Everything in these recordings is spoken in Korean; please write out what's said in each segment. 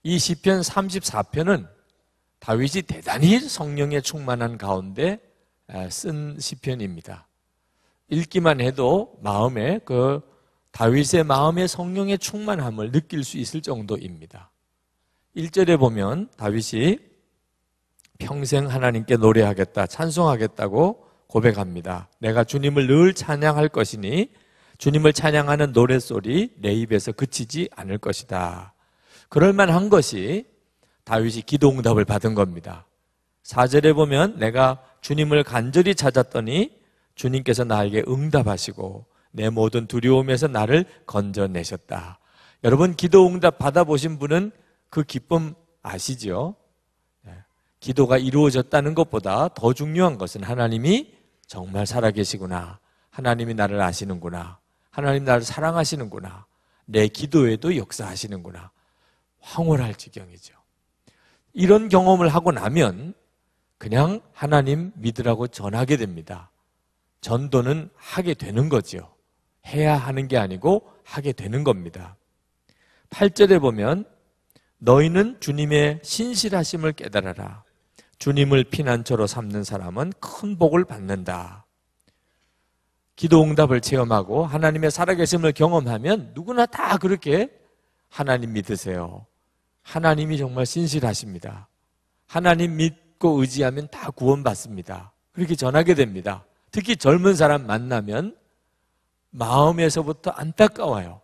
이 시편 34편은 다윗이 대단히 성령에 충만한 가운데 쓴 시편입니다. 읽기만 해도 마음에 다윗의 마음의 성령의 충만함을 느낄 수 있을 정도입니다. 1절에 보면 다윗이 평생 하나님께 노래하겠다, 찬송하겠다고 고백합니다. 내가 주님을 늘 찬양할 것이니 주님을 찬양하는 노랫소리 내 입에서 그치지 않을 것이다. 그럴 만한 것이 다윗이 기도응답을 받은 겁니다. 4절에 보면 내가 주님을 간절히 찾았더니 주님께서 나에게 응답하시고 내 모든 두려움에서 나를 건져내셨다. 여러분, 기도응답 받아보신 분은 그 기쁨 아시죠? 기도가 이루어졌다는 것보다 더 중요한 것은 하나님이 정말 살아계시구나, 하나님이 나를 아시는구나, 하나님 나를 사랑하시는구나, 내 기도에도 역사하시는구나, 황홀할 지경이죠. 이런 경험을 하고 나면 그냥 하나님 믿으라고 전하게 됩니다. 전도는 하게 되는 거죠. 해야 하는 게 아니고 하게 되는 겁니다. 8절에 보면 너희는 주님의 신실하심을 깨달아라. 주님을 피난처로 삼는 사람은 큰 복을 받는다. 기도응답을 체험하고 하나님의 살아계심을 경험하면 누구나 다 그렇게 하나님 믿으세요. 하나님이 정말 신실하십니다. 하나님 믿고 의지하면 다 구원받습니다. 그렇게 전하게 됩니다. 특히 젊은 사람 만나면 마음에서부터 안타까워요.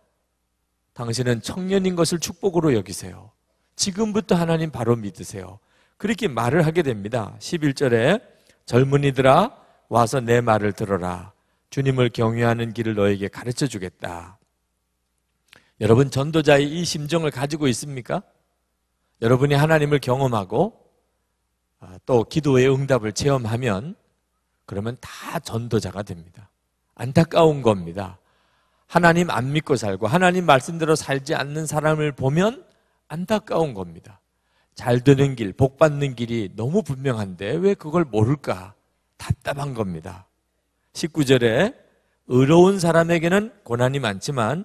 당신은 청년인 것을 축복으로 여기세요. 지금부터 하나님 바로 믿으세요. 그렇게 말을 하게 됩니다. 11절에 젊은이들아 와서 내 말을 들어라. 주님을 경외하는 길을 너에게 가르쳐 주겠다. 여러분, 전도자의 이 심정을 가지고 있습니까? 여러분이 하나님을 경험하고 또 기도의 응답을 체험하면 그러면 다 전도자가 됩니다. 안타까운 겁니다. 하나님 안 믿고 살고 하나님 말씀대로 살지 않는 사람을 보면 안타까운 겁니다. 잘 되는 길, 복 받는 길이 너무 분명한데 왜 그걸 모를까? 답답한 겁니다. 19절에 의로운 사람에게는 고난이 많지만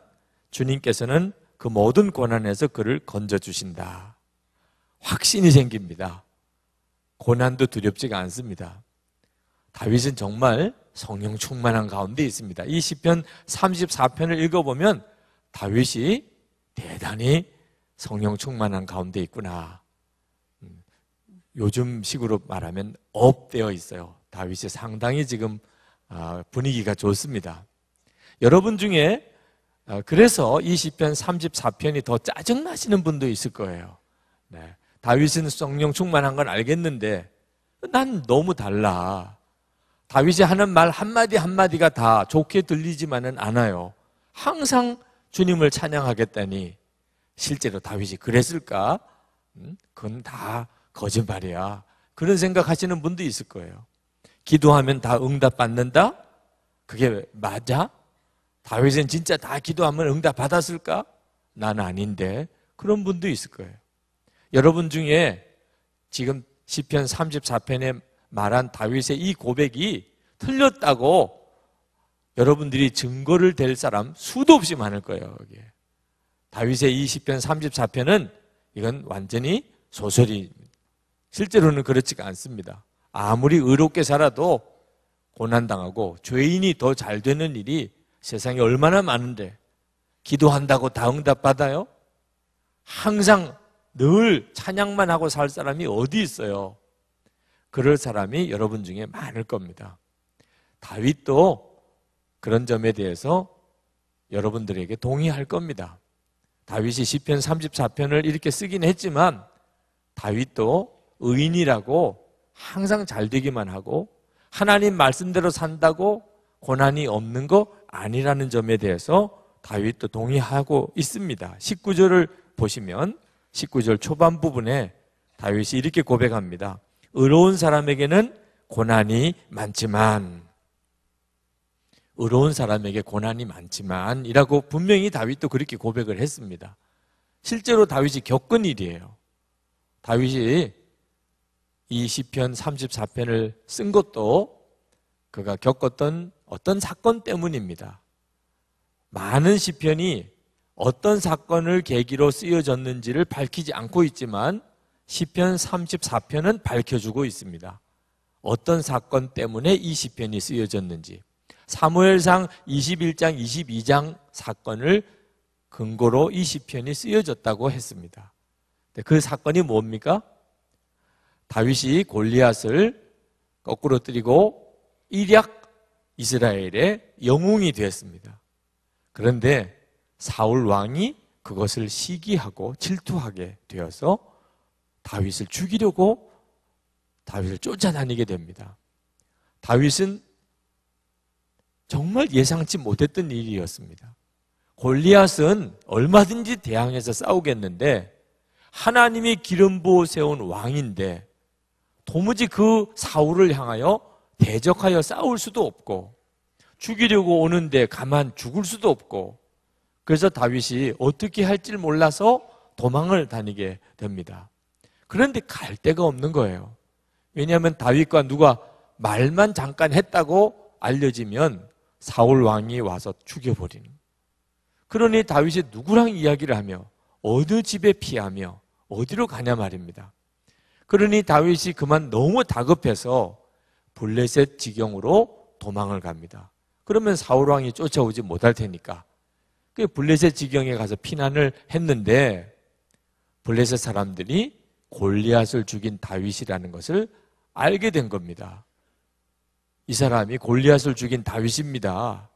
주님께서는 그 모든 고난에서 그를 건져주신다. 확신이 생깁니다. 고난도 두렵지가 않습니다. 다윗은 정말 성령 충만한 가운데 있습니다. 이 시편 34편을 읽어보면 다윗이 대단히 성령 충만한 가운데 있구나. 요즘 식으로 말하면 업되어 있어요. 다윗이 상당히 지금 분위기가 좋습니다. 여러분 중에 그래서 이 시편 34편이 더 짜증나시는 분도 있을 거예요. 네. 다윗은 성령 충만한 건 알겠는데 난 너무 달라. 다윗이 하는 말 한마디 한마디가 다 좋게 들리지만은 않아요. 항상 주님을 찬양하겠다니 실제로 다윗이 그랬을까? 그건 다 거짓말이야. 그런 생각하시는 분도 있을 거예요. 기도하면 다 응답받는다? 그게 맞아? 다윗은 진짜 다 기도하면 응답 받았을까? 난 아닌데. 그런 분도 있을 거예요. 여러분 중에 지금 시편 34편에 말한 다윗의 이 고백이 틀렸다고 여러분들이 증거를 댈 사람 수도 없이 많을 거예요. 여기에. 다윗의 이 시편 34편은 이건 완전히 소설이 실제로는 그렇지가 않습니다. 아무리 의롭게 살아도 고난당하고 죄인이 더 잘 되는 일이 세상에 얼마나 많은데 기도한다고 다 응답받아요? 항상 늘 찬양만 하고 살 사람이 어디 있어요? 그럴 사람이 여러분 중에 많을 겁니다. 다윗도 그런 점에 대해서 여러분들에게 동의할 겁니다. 다윗이 시편 34편을 이렇게 쓰긴 했지만 다윗도 의인이라고 항상 잘 되기만 하고 하나님 말씀대로 산다고 고난이 없는 거 아니라는 점에 대해서 다윗도 동의하고 있습니다. 19절을 보시면 19절 초반 부분에 다윗이 이렇게 고백합니다. 의로운 사람에게는 고난이 많지만, 의로운 사람에게 고난이 많지만 이라고 분명히 다윗도 그렇게 고백을 했습니다. 실제로 다윗이 겪은 일이에요. 다윗이 이 시편 34편을 쓴 것도 그가 겪었던 어떤 사건 때문입니다. 많은 시편이 어떤 사건을 계기로 쓰여졌는지를 밝히지 않고 있지만 시편 34편은 밝혀주고 있습니다. 어떤 사건 때문에 이 시편이 쓰여졌는지. 사무엘상 21장, 22장 사건을 근거로 이 시편이 쓰여졌다고 했습니다. 그 사건이 뭡니까? 다윗이 골리앗을 거꾸로 때리고 일약 이스라엘의 영웅이 되었습니다. 그런데 사울 왕이 그것을 시기하고 질투하게 되어서 다윗을 죽이려고 다윗을 쫓아다니게 됩니다. 다윗은 정말 예상치 못했던 일이었습니다. 골리앗은 얼마든지 대항해서 싸우겠는데 하나님이 기름 부어 세운 왕인데 도무지 그 사울을 향하여 대적하여 싸울 수도 없고 죽이려고 오는데 가만 죽을 수도 없고, 그래서 다윗이 어떻게 할지 몰라서 도망을 다니게 됩니다. 그런데 갈 데가 없는 거예요. 왜냐하면 다윗과 누가 말만 잠깐 했다고 알려지면 사울 왕이 와서 죽여버리는. 그러니 다윗이 누구랑 이야기를 하며 어느 집에 피하며 어디로 가냐 말입니다. 그러니 다윗이 그만 너무 다급해서 블레셋 지경으로 도망을 갑니다. 그러면 사울 왕이 쫓아오지 못할 테니까 그 블레셋 지경에 가서 피난을 했는데 블레셋 사람들이 골리앗을 죽인 다윗이라는 것을 알게 된 겁니다. 이 사람이 골리앗을 죽인 다윗입니다.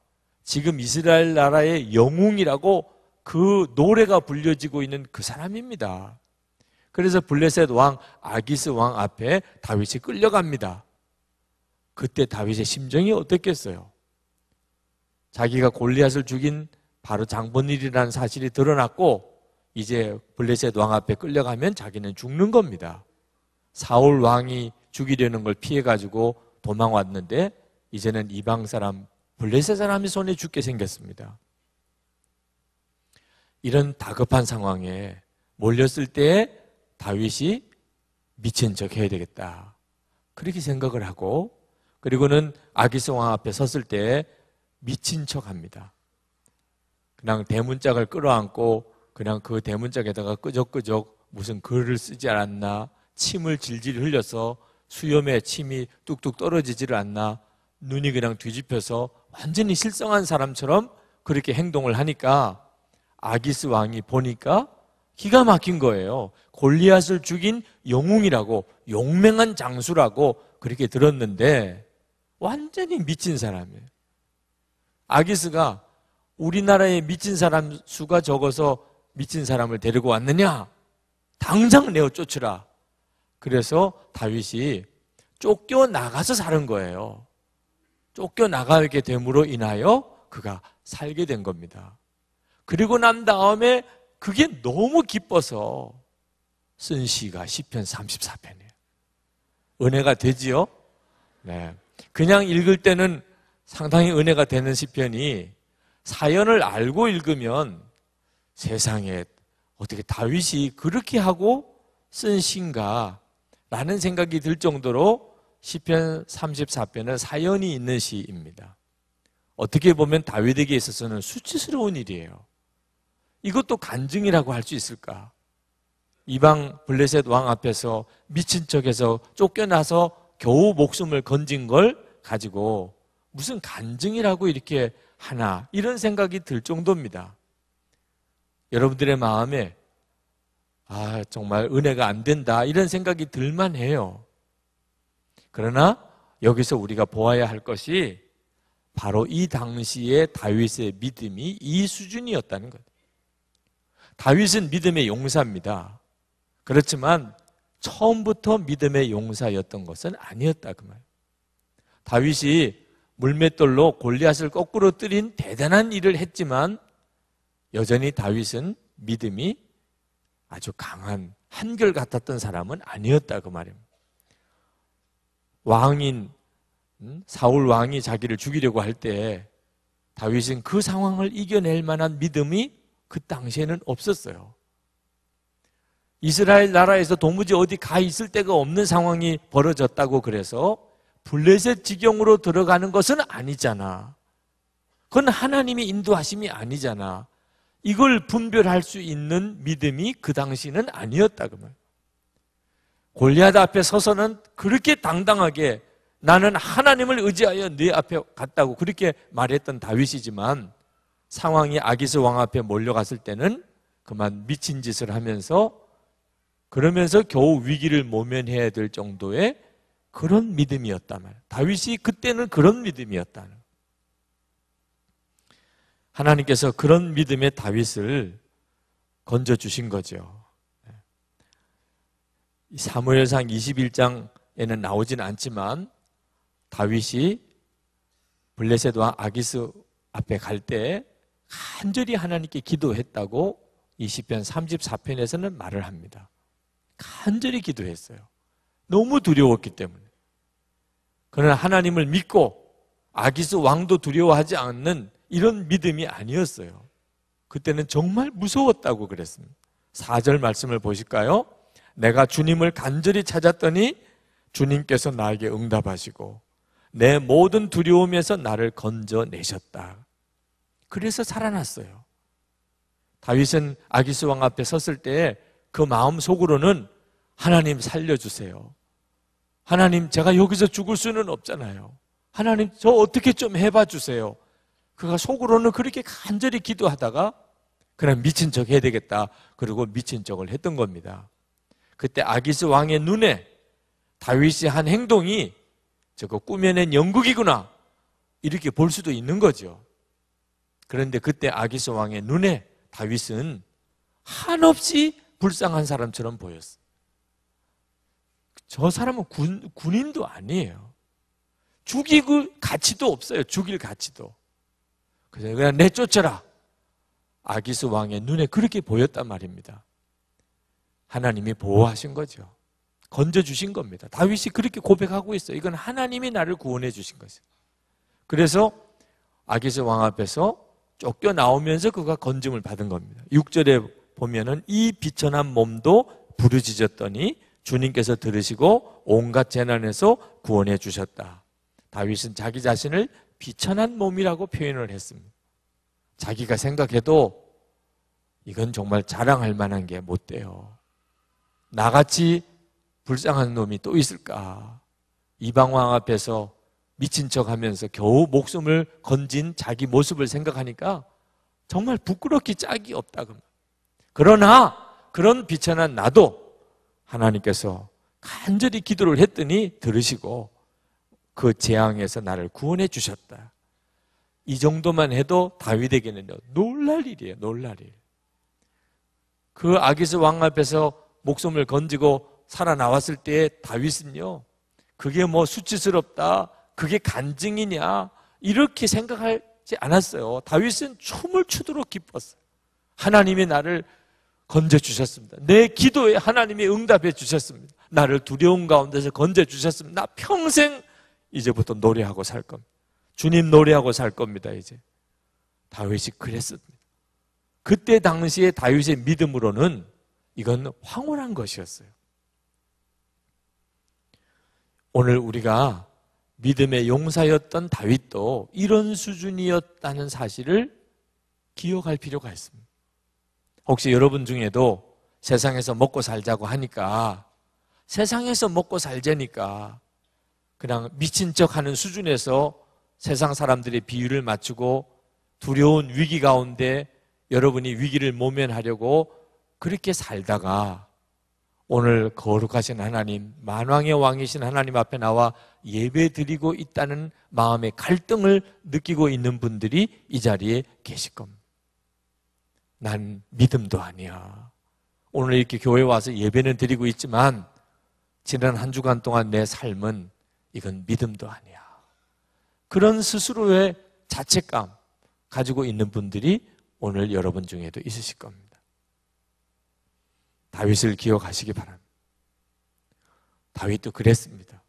지금 이스라엘 나라의 영웅이라고 그 노래가 불려지고 있는 그 사람입니다. 그래서 블레셋 왕 아기스 왕 앞에 다윗이 끌려갑니다. 그때 다윗의 심정이 어땠겠어요? 자기가 골리앗을 죽인 바로 장본일이라는 사실이 드러났고 이제 블레셋 왕 앞에 끌려가면 자기는 죽는 겁니다. 사울 왕이 죽이려는 걸 피해가지고 도망왔는데 이제는 이방 사람 블레셋 사람이 손에 죽게 생겼습니다. 이런 다급한 상황에 몰렸을 때 다윗이 미친 척 해야 되겠다, 그렇게 생각을 하고, 그리고는 아기스 왕 앞에 섰을 때 미친 척 합니다. 그냥 대문짝을 끌어안고 그냥 그 대문짝에다가 끄적끄적 무슨 글을 쓰지 않았나, 침을 질질 흘려서 수염에 침이 뚝뚝 떨어지지를 않나, 눈이 그냥 뒤집혀서 완전히 실성한 사람처럼 그렇게 행동을 하니까 아기스 왕이 보니까 기가 막힌 거예요. 골리앗을 죽인 영웅이라고, 용맹한 장수라고 그렇게 들었는데 완전히 미친 사람이에요. 아기스가 우리나라에 미친 사람 수가 적어서 미친 사람을 데리고 왔느냐? 당장 내어 쫓으라. 그래서 다윗이 쫓겨나가서 사는 거예요. 쫓겨나가게 됨으로 인하여 그가 살게 된 겁니다. 그리고 난 다음에 그게 너무 기뻐서 쓴 시가 시편 34편이에요. 은혜가 되지요? 네. 그냥 읽을 때는 상당히 은혜가 되는 시편이 사연을 알고 읽으면 세상에 어떻게 다윗이 그렇게 하고 쓴 시인가 라는 생각이 들 정도로 시편 34편은 사연이 있는 시입니다. 어떻게 보면 다윗에게 있어서는 수치스러운 일이에요. 이것도 간증이라고 할 수 있을까? 이방 블레셋 왕 앞에서 미친 척해서 쫓겨나서 겨우 목숨을 건진 걸 가지고 무슨 간증이라고 이렇게 하나, 이런 생각이 들 정도입니다. 여러분들의 마음에 정말 은혜가 안 된다, 이런 생각이 들만 해요. 그러나 여기서 우리가 보아야 할 것이 바로 이 당시의 다윗의 믿음이 이 수준이었다는 거예요. 다윗은 믿음의 용사입니다. 그렇지만 처음부터 믿음의 용사였던 것은 아니었다, 그 말. 다윗이 물맷돌로 골리앗을 거꾸로 때린 대단한 일을 했지만 여전히 다윗은 믿음이 아주 강한, 한결같았던 사람은 아니었다, 그 말입니다. 왕인 사울 왕이 자기를 죽이려고 할 때 다윗은 그 상황을 이겨낼 만한 믿음이 그 당시에는 없었어요. 이스라엘 나라에서 도무지 어디 가 있을 데가 없는 상황이 벌어졌다고 그래서 블레셋 지경으로 들어가는 것은 아니잖아. 그건 하나님이 인도하심이 아니잖아. 이걸 분별할 수 있는 믿음이 그 당시는 아니었다 그 말. 골리앗 앞에 서서는 그렇게 당당하게 나는 하나님을 의지하여 네 앞에 갔다고 그렇게 말했던 다윗이지만 상황이 아기스 왕 앞에 몰려갔을 때는 그만 미친 짓을 하면서 그러면서 겨우 위기를 모면해야 될 정도의 그런 믿음이었단 말이에요. 다윗이 그때는 그런 믿음이었다는 거예요. 하나님께서 그런 믿음의 다윗을 건져주신 거죠. 사무엘상 21장에는 나오진 않지만 다윗이 블레셋 왕 아기스 앞에 갈 때 간절히 하나님께 기도했다고 이 시편 34편에서는 말을 합니다. 간절히 기도했어요. 너무 두려웠기 때문에. 그러나 하나님을 믿고 아기스 왕도 두려워하지 않는 이런 믿음이 아니었어요. 그때는 정말 무서웠다고 그랬습니다. 4절 말씀을 보실까요? 내가 주님을 간절히 찾았더니 주님께서 나에게 응답하시고 내 모든 두려움에서 나를 건져내셨다. 그래서 살아났어요. 다윗은 아기스 왕 앞에 섰을 때 그 마음 속으로는 하나님 살려주세요. 하나님 제가 여기서 죽을 수는 없잖아요. 하나님 저 어떻게 좀 해봐 주세요. 그가 속으로는 그렇게 간절히 기도하다가 그냥 미친 척 해야 되겠다. 그리고 미친 척을 했던 겁니다. 그때 아기스 왕의 눈에 다윗이 한 행동이 저거 꾸며낸 연극이구나 이렇게 볼 수도 있는 거죠. 그런데 그때 아기스 왕의 눈에 다윗은 한없이 불쌍한 사람처럼 보였어요. 저 사람은 군인도 아니에요. 죽이고 가치도 없어요. 죽일 가치도. 그래서 그냥 내쫓아라. 아기스 왕의 눈에 그렇게 보였단 말입니다. 하나님이 보호하신 거죠. 건져주신 겁니다. 다윗이 그렇게 고백하고 있어요. 이건 하나님이 나를 구원해 주신 것이에요. 그래서 아기스 왕 앞에서 쫓겨나오면서 그가 건짐을 받은 겁니다. 6절에 보면은 이 비천한 몸도 부르짖었더니 주님께서 들으시고 온갖 재난에서 구원해 주셨다. 다윗은 자기 자신을 비천한 몸이라고 표현을 했습니다. 자기가 생각해도 이건 정말 자랑할 만한 게 못 돼요. 나같이 불쌍한 놈이 또 있을까? 이방왕 앞에서 미친 척하면서 겨우 목숨을 건진 자기 모습을 생각하니까 정말 부끄럽기 짝이 없다. 그러나 그런 비천한 나도 하나님께서 간절히 기도를 했더니 들으시고 그 재앙에서 나를 구원해 주셨다. 이 정도만 해도 다윗에게는 놀랄 일이에요. 놀랄 일. 그 아기스 왕 앞에서 목숨을 건지고 살아나왔을 때 다윗은요, 그게 뭐 수치스럽다, 그게 간증이냐 이렇게 생각하지 않았어요. 다윗은 춤을 추도록 기뻤어요. 하나님이 나를 건져주셨습니다. 내 기도에 하나님이 응답해 주셨습니다. 나를 두려움 가운데서 건져주셨습니다. 나 평생 이제부터 노래하고 살 겁니다. 주님 노래하고 살 겁니다. 이제 다윗이 그랬습니다. 그때 당시에 다윗의 믿음으로는 이건 황홀한 것이었어요. 오늘 우리가 믿음의 용사였던 다윗도 이런 수준이었다는 사실을 기억할 필요가 있습니다. 혹시 여러분 중에도 세상에서 먹고 살자고 하니까 세상에서 먹고 살자니까 그냥 미친 척하는 수준에서 세상 사람들의 비유를 맞추고 두려운 위기 가운데 여러분이 위기를 모면하려고 그렇게 살다가 오늘 거룩하신 하나님, 만왕의 왕이신 하나님 앞에 나와 예배 드리고 있다는 마음의 갈등을 느끼고 있는 분들이 이 자리에 계실 겁니다. 난 믿음도 아니야. 오늘 이렇게 교회 와서 예배는 드리고 있지만 지난 한 주간 동안 내 삶은 이건 믿음도 아니야. 그런 스스로의 자책감 가지고 있는 분들이 오늘 여러분 중에도 있으실 겁니다. 다윗을 기억하시기 바랍니다. 다윗도 그랬습니다.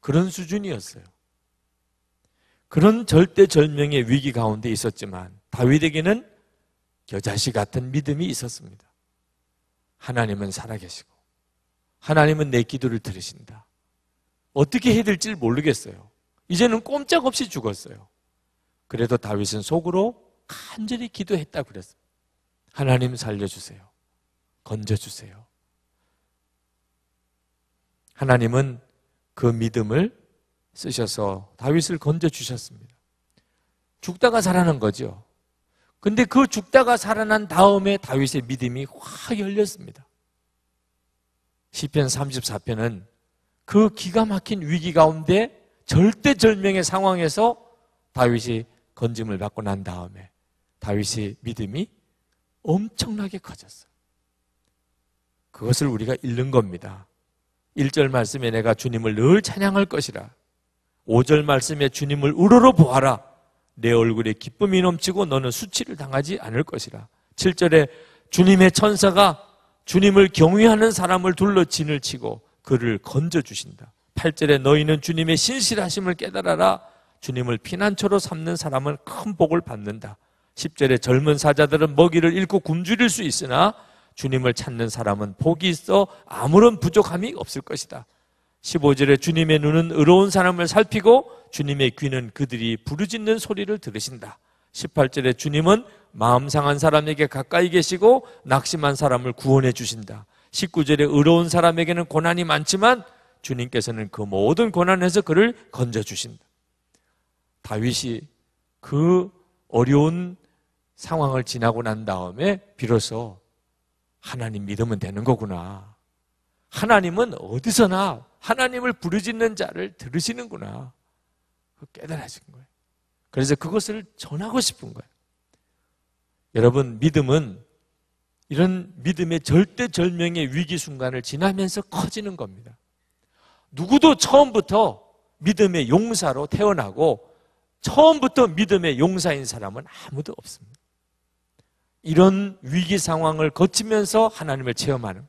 그런 수준이었어요. 그런 절대절명의 위기 가운데 있었지만 다윗에게는 겨자씨 같은 믿음이 있었습니다. 하나님은 살아계시고 하나님은 내 기도를 들으신다. 어떻게 해야 될지 모르겠어요. 이제는 꼼짝없이 죽었어요. 그래도 다윗은 속으로 간절히 기도했다고 그랬어요. 하나님 살려주세요. 건져주세요. 하나님은 그 믿음을 쓰셔서 다윗을 건져주셨습니다. 죽다가 살아난 거죠. 근데 그 죽다가 살아난 다음에 다윗의 믿음이 확 열렸습니다. 시편 34편은 그 기가 막힌 위기 가운데 절대절명의 상황에서 다윗이 건짐을 받고 난 다음에 다윗의 믿음이 엄청나게 커졌어요. 그것을 우리가 잃는 겁니다. 1절 말씀에 내가 주님을 늘 찬양할 것이라. 5절 말씀에 주님을 우러러 보아라. 내 얼굴에 기쁨이 넘치고 너는 수치를 당하지 않을 것이라. 7절에 주님의 천사가 주님을 경외하는 사람을 둘러 진을 치고 그를 건져주신다. 8절에 너희는 주님의 신실하심을 깨달아라. 주님을 피난처로 삼는 사람은 큰 복을 받는다. 10절에 젊은 사자들은 먹이를 잃고 굶주릴 수 있으나 주님을 찾는 사람은 복이 있어 아무런 부족함이 없을 것이다. 15절에 주님의 눈은 의로운 사람을 살피고 주님의 귀는 그들이 부르짖는 소리를 들으신다. 18절에 주님은 마음 상한 사람에게 가까이 계시고 낙심한 사람을 구원해 주신다. 19절에 의로운 사람에게는 고난이 많지만 주님께서는 그 모든 고난에서 그를 건져주신다. 다윗이 그 어려운 상황을 지나고 난 다음에 비로소 하나님 믿으면 되는 거구나. 하나님은 어디서나 하나님을 부르짖는 자를 들으시는구나. 깨달아진 거예요. 그래서 그것을 전하고 싶은 거예요. 여러분, 믿음은 이런 믿음의 절대절명의 위기 순간을 지나면서 커지는 겁니다. 누구도 처음부터 믿음의 용사로 태어나고 처음부터 믿음의 용사인 사람은 아무도 없습니다. 이런 위기 상황을 거치면서 하나님을 체험하는,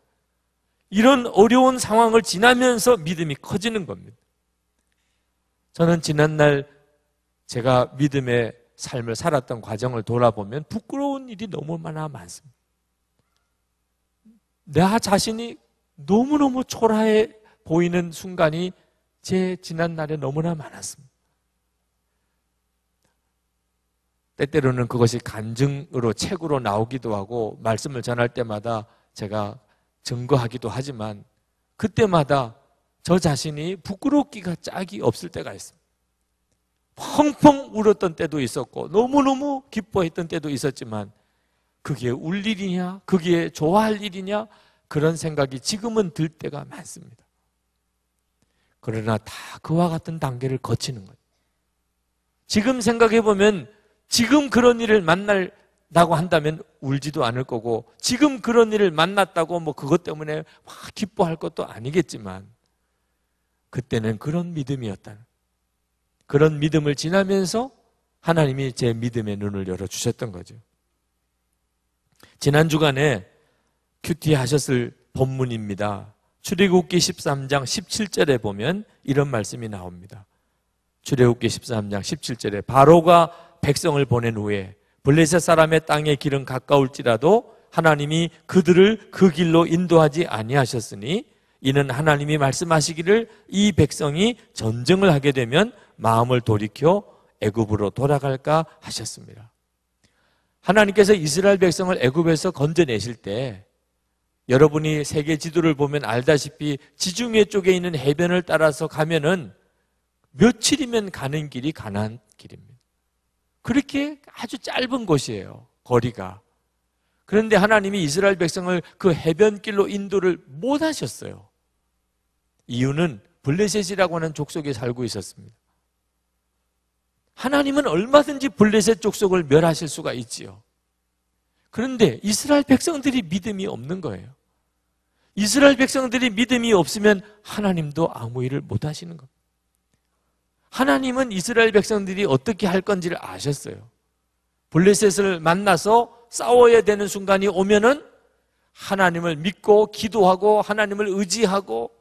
이런 어려운 상황을 지나면서 믿음이 커지는 겁니다. 저는 지난날 제가 믿음의 삶을 살았던 과정을 돌아보면 부끄러운 일이 너무 많습니다. 나 자신이 너무너무 초라해 보이는 순간이 제 지난날에 너무나 많았습니다. 때때로는 그것이 간증으로 책으로 나오기도 하고 말씀을 전할 때마다 제가 증거하기도 하지만 그때마다 저 자신이 부끄럽기가 짝이 없을 때가 있습니다. 펑펑 울었던 때도 있었고 너무너무 기뻐했던 때도 있었지만 그게 울 일이냐, 그게 좋아할 일이냐, 그런 생각이 지금은 들 때가 많습니다. 그러나 다 그와 같은 단계를 거치는 거예요. 지금 생각해보면 지금 그런 일을 만난다고 한다면 울지도 않을 거고 지금 그런 일을 만났다고 뭐 그것 때문에 막 기뻐할 것도 아니겠지만 그때는 그런 믿음이었다는, 그런 믿음을 지나면서 하나님이 제 믿음의 눈을 열어주셨던 거죠. 지난 주간에 큐티 하셨을 본문입니다. 출애굽기 13장 17절에 보면 이런 말씀이 나옵니다. 출애굽기 13장 17절에 바로가 백성을 보낸 후에 블레셋 사람의 땅의 길은 가까울지라도 하나님이 그들을 그 길로 인도하지 아니하셨으니 이는 하나님이 말씀하시기를 이 백성이 전쟁을 하게 되면 마음을 돌이켜 애굽으로 돌아갈까 하셨습니다. 하나님께서 이스라엘 백성을 애굽에서 건져내실 때 여러분이 세계 지도를 보면 알다시피 지중해 쪽에 있는 해변을 따라서 가면은 며칠이면 가는 길이 가나안 길입니다. 그렇게 아주 짧은 곳이에요, 거리가. 그런데 하나님이 이스라엘 백성을 그 해변길로 인도를 못 하셨어요. 이유는 블레셋이라고 하는 족속에 살고 있었습니다. 하나님은 얼마든지 블레셋 족속을 멸하실 수가 있지요. 그런데 이스라엘 백성들이 믿음이 없는 거예요. 이스라엘 백성들이 믿음이 없으면 하나님도 아무 일을 못 하시는 겁니다. 하나님은 이스라엘 백성들이 어떻게 할 건지를 아셨어요. 블레셋을 만나서 싸워야 되는 순간이 오면은 하나님을 믿고 기도하고 하나님을 의지하고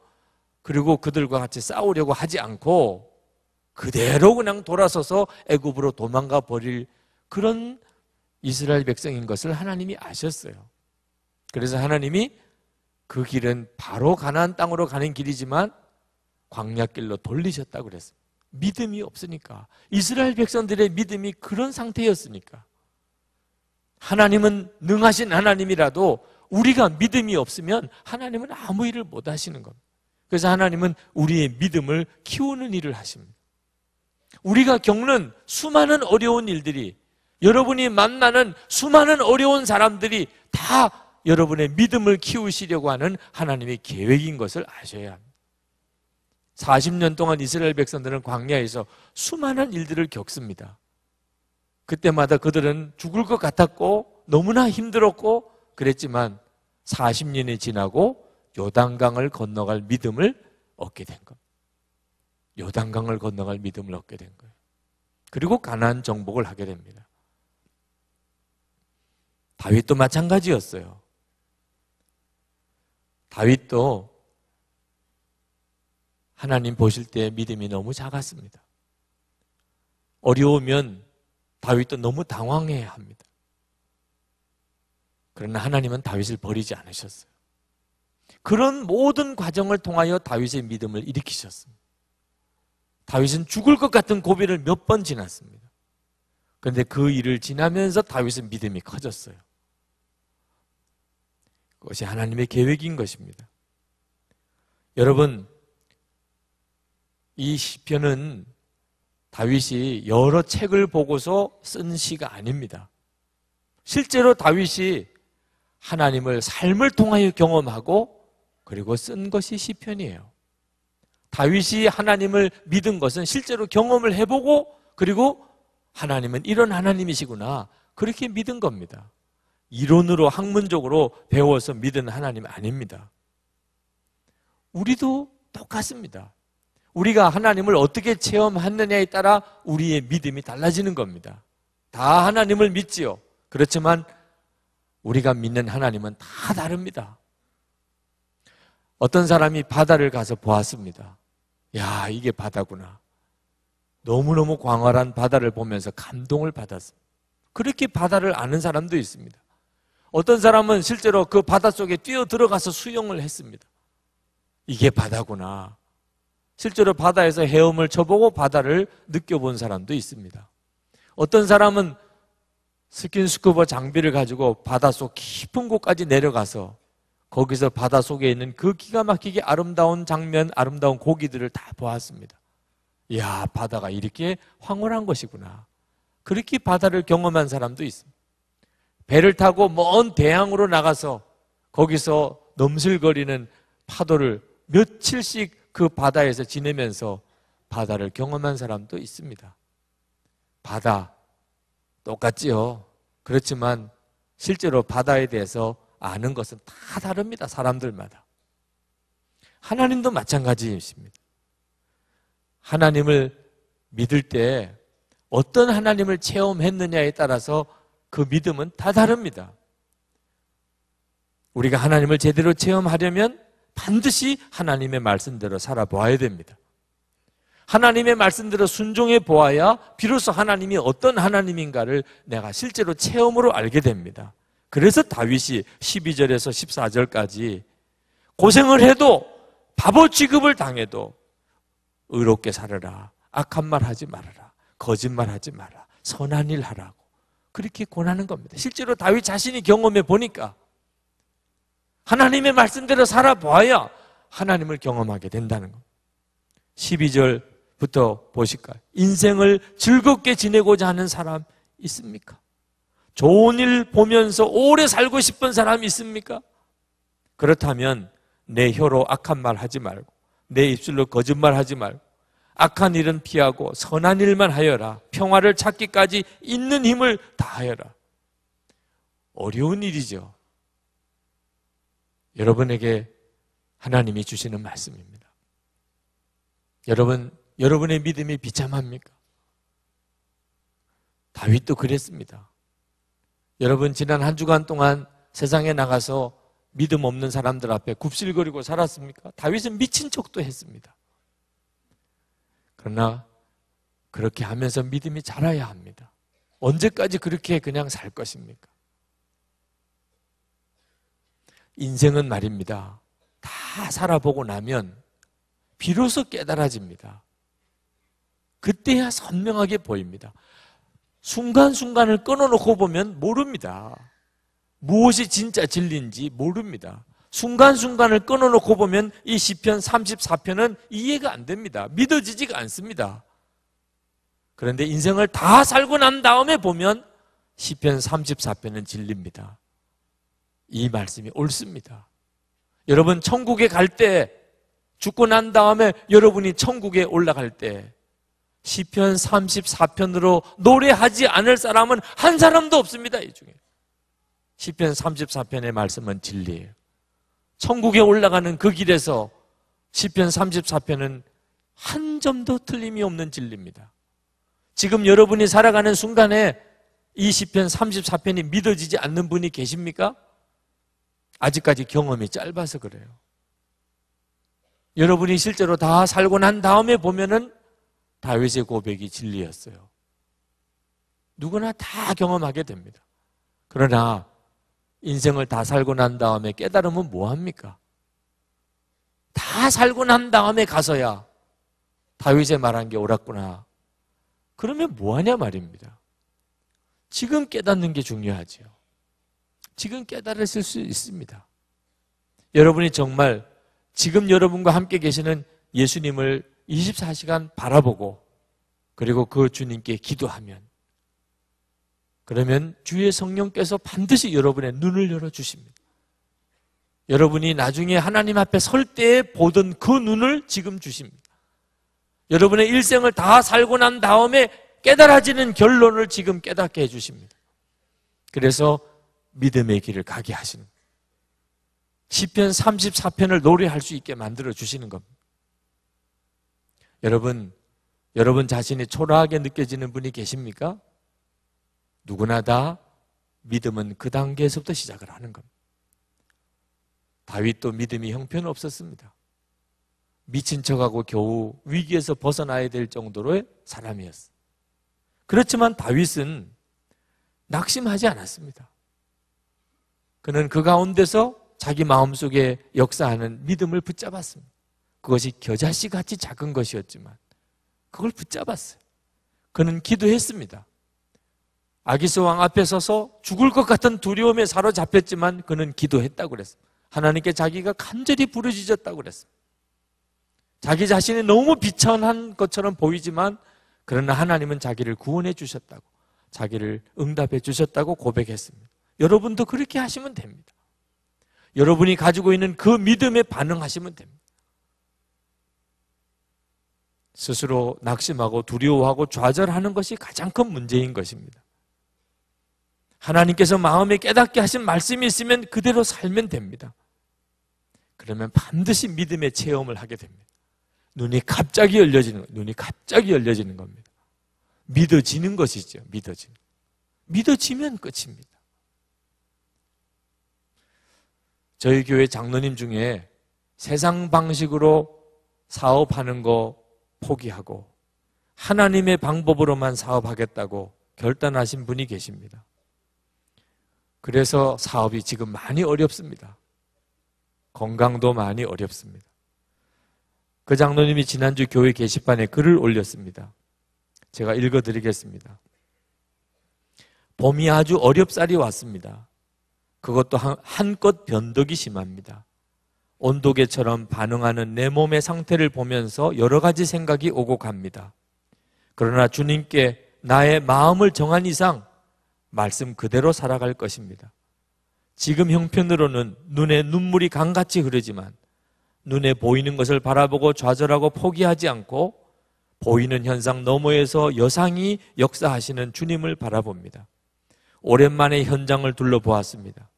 그리고 그들과 같이 싸우려고 하지 않고 그대로 그냥 돌아서서 애굽으로 도망가 버릴 그런 이스라엘 백성인 것을 하나님이 아셨어요. 그래서 하나님이 그 길은 바로 가나안 땅으로 가는 길이지만 광야길로 돌리셨다고 그랬어요. 믿음이 없으니까, 이스라엘 백성들의 믿음이 그런 상태였으니까. 하나님은 능하신 하나님이라도 우리가 믿음이 없으면 하나님은 아무 일을 못 하시는 겁니다. 그래서 하나님은 우리의 믿음을 키우는 일을 하십니다. 우리가 겪는 수많은 어려운 일들이, 여러분이 만나는 수많은 어려운 사람들이 다 여러분의 믿음을 키우시려고 하는 하나님의 계획인 것을 아셔야 합니다. 40년 동안 이스라엘 백성들은 광야에서 수많은 일들을 겪습니다. 그때마다 그들은 죽을 것 같았고 너무나 힘들었고 그랬지만 40년이 지나고 요단강을 건너갈 믿음을 얻게 된 겁니다. 요단강을 건너갈 믿음을 얻게 된 거예요. 그리고 가나안 정복을 하게 됩니다. 다윗도 마찬가지였어요. 다윗도 하나님 보실 때 믿음이 너무 작았습니다. 어려우면 다윗도 너무 당황해야 합니다. 그러나 하나님은 다윗을 버리지 않으셨어요. 그런 모든 과정을 통하여 다윗의 믿음을 일으키셨습니다. 다윗은 죽을 것 같은 고비를 몇 번 지났습니다. 그런데 그 일을 지나면서 다윗의 믿음이 커졌어요. 그것이 하나님의 계획인 것입니다. 여러분, 이 시편은 다윗이 여러 책을 보고서 쓴 시가 아닙니다. 실제로 다윗이 하나님을 삶을 통하여 경험하고 그리고 쓴 것이 시편이에요. 다윗이 하나님을 믿은 것은 실제로 경험을 해보고 그리고 하나님은 이런 하나님이시구나 그렇게 믿은 겁니다. 이론으로 학문적으로 배워서 믿은 하나님 아닙니다. 우리도 똑같습니다. 우리가 하나님을 어떻게 체험했느냐에 따라 우리의 믿음이 달라지는 겁니다. 다 하나님을 믿지요. 그렇지만 우리가 믿는 하나님은 다 다릅니다. 어떤 사람이 바다를 가서 보았습니다. 야, 이게 바다구나. 너무너무 광활한 바다를 보면서 감동을 받았습니다. 그렇게 바다를 아는 사람도 있습니다. 어떤 사람은 실제로 그 바다 속에 뛰어 들어가서 수영을 했습니다. 이게 바다구나. 실제로 바다에서 헤엄을 쳐보고 바다를 느껴본 사람도 있습니다. 어떤 사람은 스킨스쿠버 장비를 가지고 바닷속 깊은 곳까지 내려가서 거기서 바다 속에 있는 그 기가 막히게 아름다운 장면, 아름다운 고기들을 다 보았습니다. 이야, 바다가 이렇게 황홀한 것이구나. 그렇게 바다를 경험한 사람도 있습니다. 배를 타고 먼 대양으로 나가서 거기서 넘실거리는 파도를 며칠씩 그 바다에서 지내면서 바다를 경험한 사람도 있습니다. 바다 똑같지요. 그렇지만 실제로 바다에 대해서 아는 것은 다 다릅니다. 사람들마다. 하나님도 마찬가지입니다. 하나님을 믿을 때 어떤 하나님을 체험했느냐에 따라서 그 믿음은 다 다릅니다. 우리가 하나님을 제대로 체험하려면 반드시 하나님의 말씀대로 살아보아야 됩니다. 하나님의 말씀대로 순종해 보아야 비로소 하나님이 어떤 하나님인가를 내가 실제로 체험으로 알게 됩니다. 그래서 다윗이 12절에서 14절까지 고생을 해도 바보 취급을 당해도 의롭게 살아라. 악한 말 하지 말아라. 거짓말 하지 마라. 선한 일 하라고. 그렇게 권하는 겁니다. 실제로 다윗 자신이 경험해 보니까 하나님의 말씀대로 살아봐야 하나님을 경험하게 된다는 겁니다. 12절부터 보실까요? 인생을 즐겁게 지내고자 하는 사람 있습니까? 좋은 일 보면서 오래 살고 싶은 사람 있습니까? 그렇다면 내 혀로 악한 말 하지 말고 내 입술로 거짓말 하지 말고 악한 일은 피하고 선한 일만 하여라. 평화를 찾기까지 있는 힘을 다하여라. 어려운 일이죠. 여러분에게 하나님이 주시는 말씀입니다. 여러분의 믿음이 비참합니까? 다윗도 그랬습니다. 여러분 지난 한 주간 동안 세상에 나가서 믿음 없는 사람들 앞에 굽실거리고 살았습니까? 다윗은 미친 척도 했습니다. 그러나 그렇게 하면서 믿음이 자라야 합니다. 언제까지 그렇게 그냥 살 것입니까? 인생은 말입니다. 다 살아보고 나면 비로소 깨달아집니다. 그때야 선명하게 보입니다. 순간순간을 끊어놓고 보면 모릅니다. 무엇이 진짜 진리인지 모릅니다. 순간순간을 끊어놓고 보면 이 시편 34편은 이해가 안 됩니다. 믿어지지가 않습니다. 그런데 인생을 다 살고 난 다음에 보면 시편 34편은 진리입니다. 이 말씀이 옳습니다. 여러분 천국에 갈 때, 죽고 난 다음에 여러분이 천국에 올라갈 때 시편 34편으로 노래하지 않을 사람은 한 사람도 없습니다. 이 중에 시편 34편의 말씀은 진리예요. 천국에 올라가는 그 길에서 시편 34편은 한 점도 틀림이 없는 진리입니다. 지금 여러분이 살아가는 순간에 이 시편 34편이 믿어지지 않는 분이 계십니까? 아직까지 경험이 짧아서 그래요. 여러분이 실제로 다 살고 난 다음에 보면은 다윗의 고백이 진리였어요. 누구나 다 경험하게 됩니다. 그러나 인생을 다 살고 난 다음에 깨달으면 뭐합니까? 다 살고 난 다음에 가서야 다윗의 말한 게 옳았구나. 그러면 뭐하냐 말입니다. 지금 깨닫는 게 중요하죠. 지금 깨달으실 수 있습니다. 여러분이 정말 지금 여러분과 함께 계시는 예수님을 24시간 바라보고 그리고 그 주님께 기도하면, 그러면 주의 성령께서 반드시 여러분의 눈을 열어주십니다. 여러분이 나중에 하나님 앞에 설 때에 보던 그 눈을 지금 주십니다. 여러분의 일생을 다 살고 난 다음에 깨달아지는 결론을 지금 깨닫게 해주십니다. 그래서 믿음의 길을 가게 하시는, 시편 34편을 노래할 수 있게 만들어 주시는 겁니다. 여러분 자신이 초라하게 느껴지는 분이 계십니까? 누구나 다 믿음은 그 단계에서부터 시작을 하는 겁니다. 다윗도 믿음이 형편없었습니다. 미친 척하고 겨우 위기에서 벗어나야 될 정도로의 사람이었어요. 그렇지만 다윗은 낙심하지 않았습니다. 그는 그 가운데서 자기 마음속에 역사하는 믿음을 붙잡았습니다. 그것이 겨자씨같이 작은 것이었지만 그걸 붙잡았어요. 그는 기도했습니다. 아기스 왕 앞에 서서 죽을 것 같은 두려움에 사로잡혔지만 그는 기도했다고 그랬어요. 하나님께 자기가 간절히 부르짖었다고 그랬어요. 자기 자신이 너무 비천한 것처럼 보이지만 그러나 하나님은 자기를 구원해 주셨다고, 자기를 응답해 주셨다고 고백했습니다. 여러분도 그렇게 하시면 됩니다. 여러분이 가지고 있는 그 믿음에 반응하시면 됩니다. 스스로 낙심하고 두려워하고 좌절하는 것이 가장 큰 문제인 것입니다. 하나님께서 마음에 깨닫게 하신 말씀이 있으면 그대로 살면 됩니다. 그러면 반드시 믿음의 체험을 하게 됩니다. 눈이 갑자기 열려지는 겁니다. 믿어지는 것이죠. 믿어지면 끝입니다. 저희 교회 장로님 중에 세상 방식으로 사업하는 거 포기하고 하나님의 방법으로만 사업하겠다고 결단하신 분이 계십니다. 그래서 사업이 지금 많이 어렵습니다. 건강도 많이 어렵습니다. 그 장로님이 지난주 교회 게시판에 글을 올렸습니다. 제가 읽어드리겠습니다. 봄이 아주 어렵사리 왔습니다. 그것도 한껏 변덕이 심합니다. 온도계처럼 반응하는 내 몸의 상태를 보면서 여러 가지 생각이 오고 갑니다. 그러나 주님께 나의 마음을 정한 이상 말씀 그대로 살아갈 것입니다. 지금 형편으로는 눈에 눈물이 강같이 흐르지만 눈에 보이는 것을 바라보고 좌절하고 포기하지 않고 보이는 현상 너머에서 여상히 역사하시는 주님을 바라봅니다. 오랜만에 현장을 둘러보았습니다.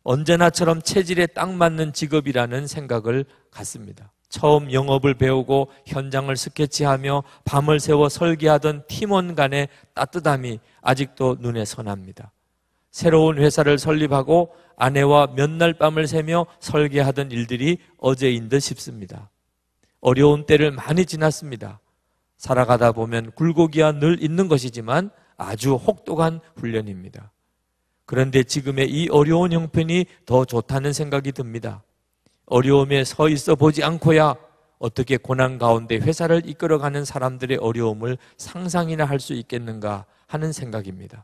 언제나처럼 체질에 딱 맞는 직업이라는 생각을 갖습니다. 처음 영업을 배우고 현장을 스케치하며 밤을 새워 설계하던 팀원 간의 따뜻함이 아직도 눈에 선합니다. 새로운 회사를 설립하고 아내와 몇 날 밤을 새며 설계하던 일들이 어제인 듯 싶습니다. 어려운 때를 많이 지났습니다. 살아가다 보면 굴곡이야 늘 있는 것이지만 아주 혹독한 훈련입니다. 그런데 지금의 이 어려운 형편이 더 좋다는 생각이 듭니다. 어려움에 서 있어 보지 않고야 어떻게 고난 가운데 회사를 이끌어가는 사람들의 어려움을 상상이나 할 수 있겠는가 하는 생각입니다.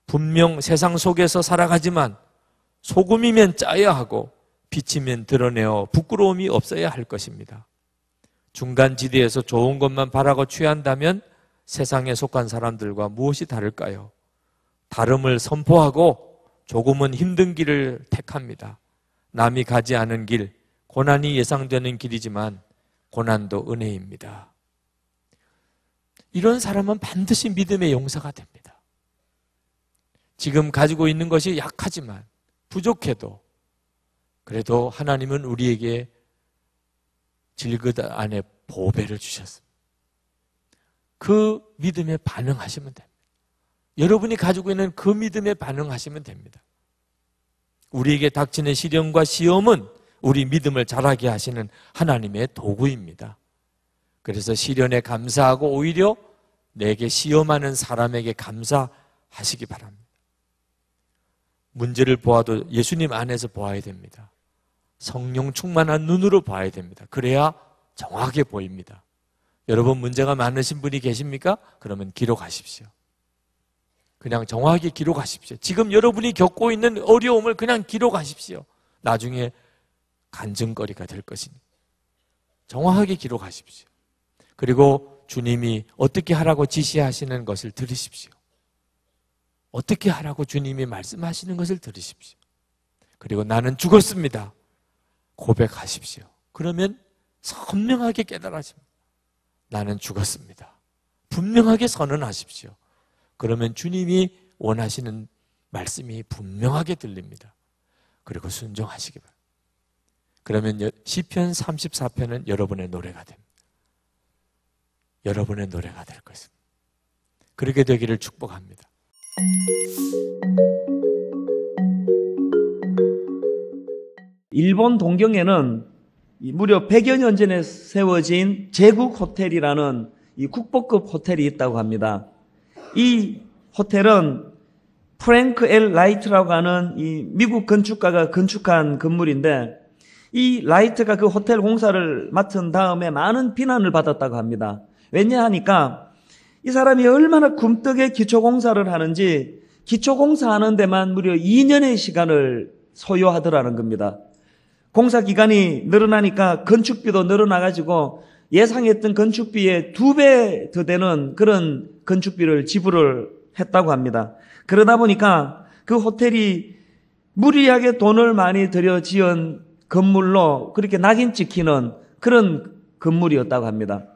분명 세상 속에서 살아가지만 소금이면 짜야 하고 빛이면 드러내어 부끄러움이 없어야 할 것입니다. 중간지대에서 좋은 것만 바라고 취한다면 세상에 속한 사람들과 무엇이 다를까요? 다름을 선포하고 조금은 힘든 길을 택합니다. 남이 가지 않은 길, 고난이 예상되는 길이지만 고난도 은혜입니다. 이런 사람은 반드시 믿음의 용사가 됩니다. 지금 가지고 있는 것이 약하지만 부족해도 그래도 하나님은 우리에게 질그릇 안에 보배를 주셨습니다. 그 믿음에 반응하시면 됩니다. 여러분이 가지고 있는 그 믿음에 반응하시면 됩니다. 우리에게 닥치는 시련과 시험은 우리 믿음을 자라게 하시는 하나님의 도구입니다. 그래서 시련에 감사하고 오히려 내게 시험하는 사람에게 감사하시기 바랍니다. 문제를 보아도 예수님 안에서 보아야 됩니다. 성령 충만한 눈으로 봐야 됩니다. 그래야 정확하게 보입니다. 여러분 문제가 많으신 분이 계십니까? 그러면 기록하십시오. 그냥 정확하게 기록하십시오. 지금 여러분이 겪고 있는 어려움을 그냥 기록하십시오. 나중에 간증거리가 될 것이니 정확하게 기록하십시오. 그리고 주님이 어떻게 하라고 지시하시는 것을 들으십시오. 어떻게 하라고 주님이 말씀하시는 것을 들으십시오. 그리고 나는 죽었습니다. 고백하십시오. 그러면 선명하게 깨달아집니다. 나는 죽었습니다. 분명하게 선언하십시오. 그러면 주님이 원하시는 말씀이 분명하게 들립니다. 그리고 순종하시기 바랍니다. 그러면 시편 34편은 여러분의 노래가 됩니다. 여러분의 노래가 될 것입니다. 그렇게 되기를 축복합니다. 일본 동경에는 무려 100여 년 전에 세워진 제국 호텔이라는 이 국보급 호텔이 있다고 합니다. 이 호텔은 프랭크 L. 라이트라고 하는 이 미국 건축가가 건축한 건물인데 이 라이트가 그 호텔 공사를 맡은 다음에 많은 비난을 받았다고 합니다. 왜냐하니까 이 사람이 얼마나 굼뜨게 기초공사를 하는지 기초공사하는 데만 무려 2년의 시간을 소요하더라는 겁니다. 공사 기간이 늘어나니까 건축비도 늘어나가지고 예상했던 건축비의 2배 더 되는 그런 건축비를 지불을 했다고 합니다. 그러다 보니까 그 호텔이 무리하게 돈을 많이 들여 지은 건물로 그렇게 낙인 찍히는 그런 건물이었다고 합니다.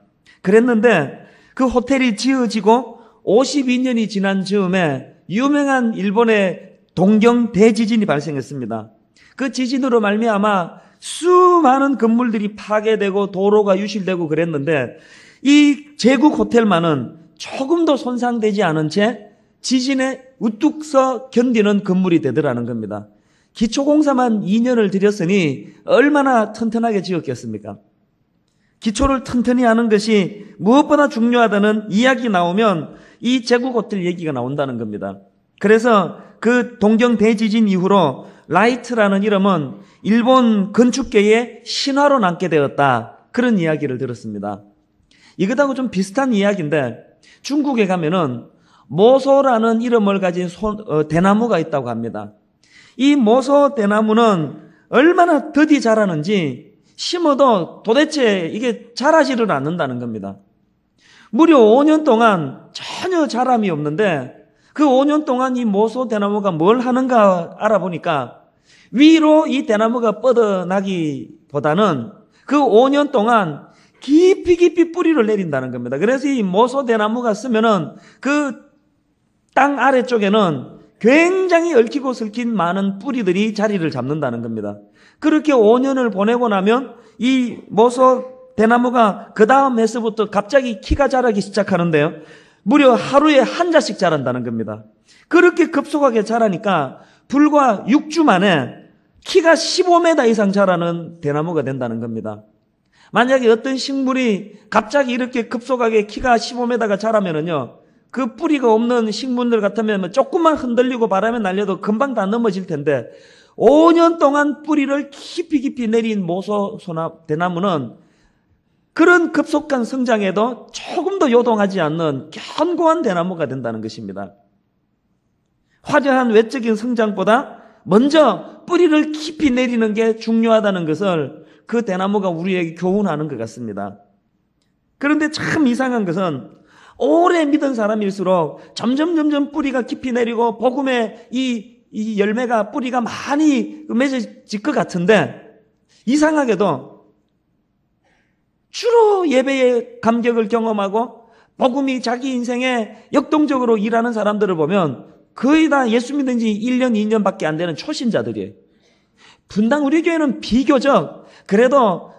그랬는데 그 호텔이 지어지고 52년이 지난 즈음에 유명한 일본의 동경 대지진이 발생했습니다. 그 지진으로 말미암아 수많은 건물들이 파괴되고 도로가 유실되고 그랬는데 이 제국 호텔만은 조금도 손상되지 않은 채 지진에 우뚝 서 견디는 건물이 되더라는 겁니다. 기초공사만 2년을 들였으니 얼마나 튼튼하게 지었겠습니까? 기초를 튼튼히 하는 것이 무엇보다 중요하다는 이야기 나오면 이 제국 호텔 얘기가 나온다는 겁니다. 그래서 그 동경 대지진 이후로 라이트라는 이름은 일본 건축계의 신화로 남게 되었다. 그런 이야기를 들었습니다. 이것하고 좀 비슷한 이야기인데 중국에 가면은 모소라는 이름을 가진 대나무가 있다고 합니다. 이 모소 대나무는 얼마나 더디 자라는지 심어도 도대체 이게 자라지를 않는다는 겁니다. 무려 5년 동안 전혀 자람이 없는데 그 5년 동안 이 모소 대나무가 뭘 하는가 알아보니까 위로 이 대나무가 뻗어나기보다는 그 5년 동안 깊이 뿌리를 내린다는 겁니다. 그래서 이 모소 대나무가 쓰면은 그 땅 아래쪽에는 굉장히 얽히고 설킨 많은 뿌리들이 자리를 잡는다는 겁니다. 그렇게 5년을 보내고 나면 이 모소 대나무가 그 다음 해서부터 갑자기 키가 자라기 시작하는데요. 무려 하루에 한 자씩 자란다는 겁니다. 그렇게 급속하게 자라니까 불과 6주 만에 키가 15m 이상 자라는 대나무가 된다는 겁니다. 만약에 어떤 식물이 갑자기 이렇게 급속하게 키가 15m가 자라면은요, 그 뿌리가 없는 식물들 같으면 조금만 흔들리고 바람에 날려도 금방 다 넘어질 텐데 5년 동안 뿌리를 깊이 내린 모소 대나무는 그런 급속한 성장에도 조금도 요동하지 않는 견고한 대나무가 된다는 것입니다. 화려한 외적인 성장보다 먼저 뿌리를 깊이 내리는 게 중요하다는 것을 그 대나무가 우리에게 교훈하는 것 같습니다. 그런데 참 이상한 것은 오래 믿은 사람일수록 점점 뿌리가 깊이 내리고 복음의 이 열매가 뿌리가 많이 맺어질 것 같은데 이상하게도 주로 예배의 감격을 경험하고 복음이 자기 인생에 역동적으로 일하는 사람들을 보면 거의 다 예수 믿은 지 1년, 2년밖에 안 되는 초신자들이에요. 분당 우리 교회는 비교적 그래도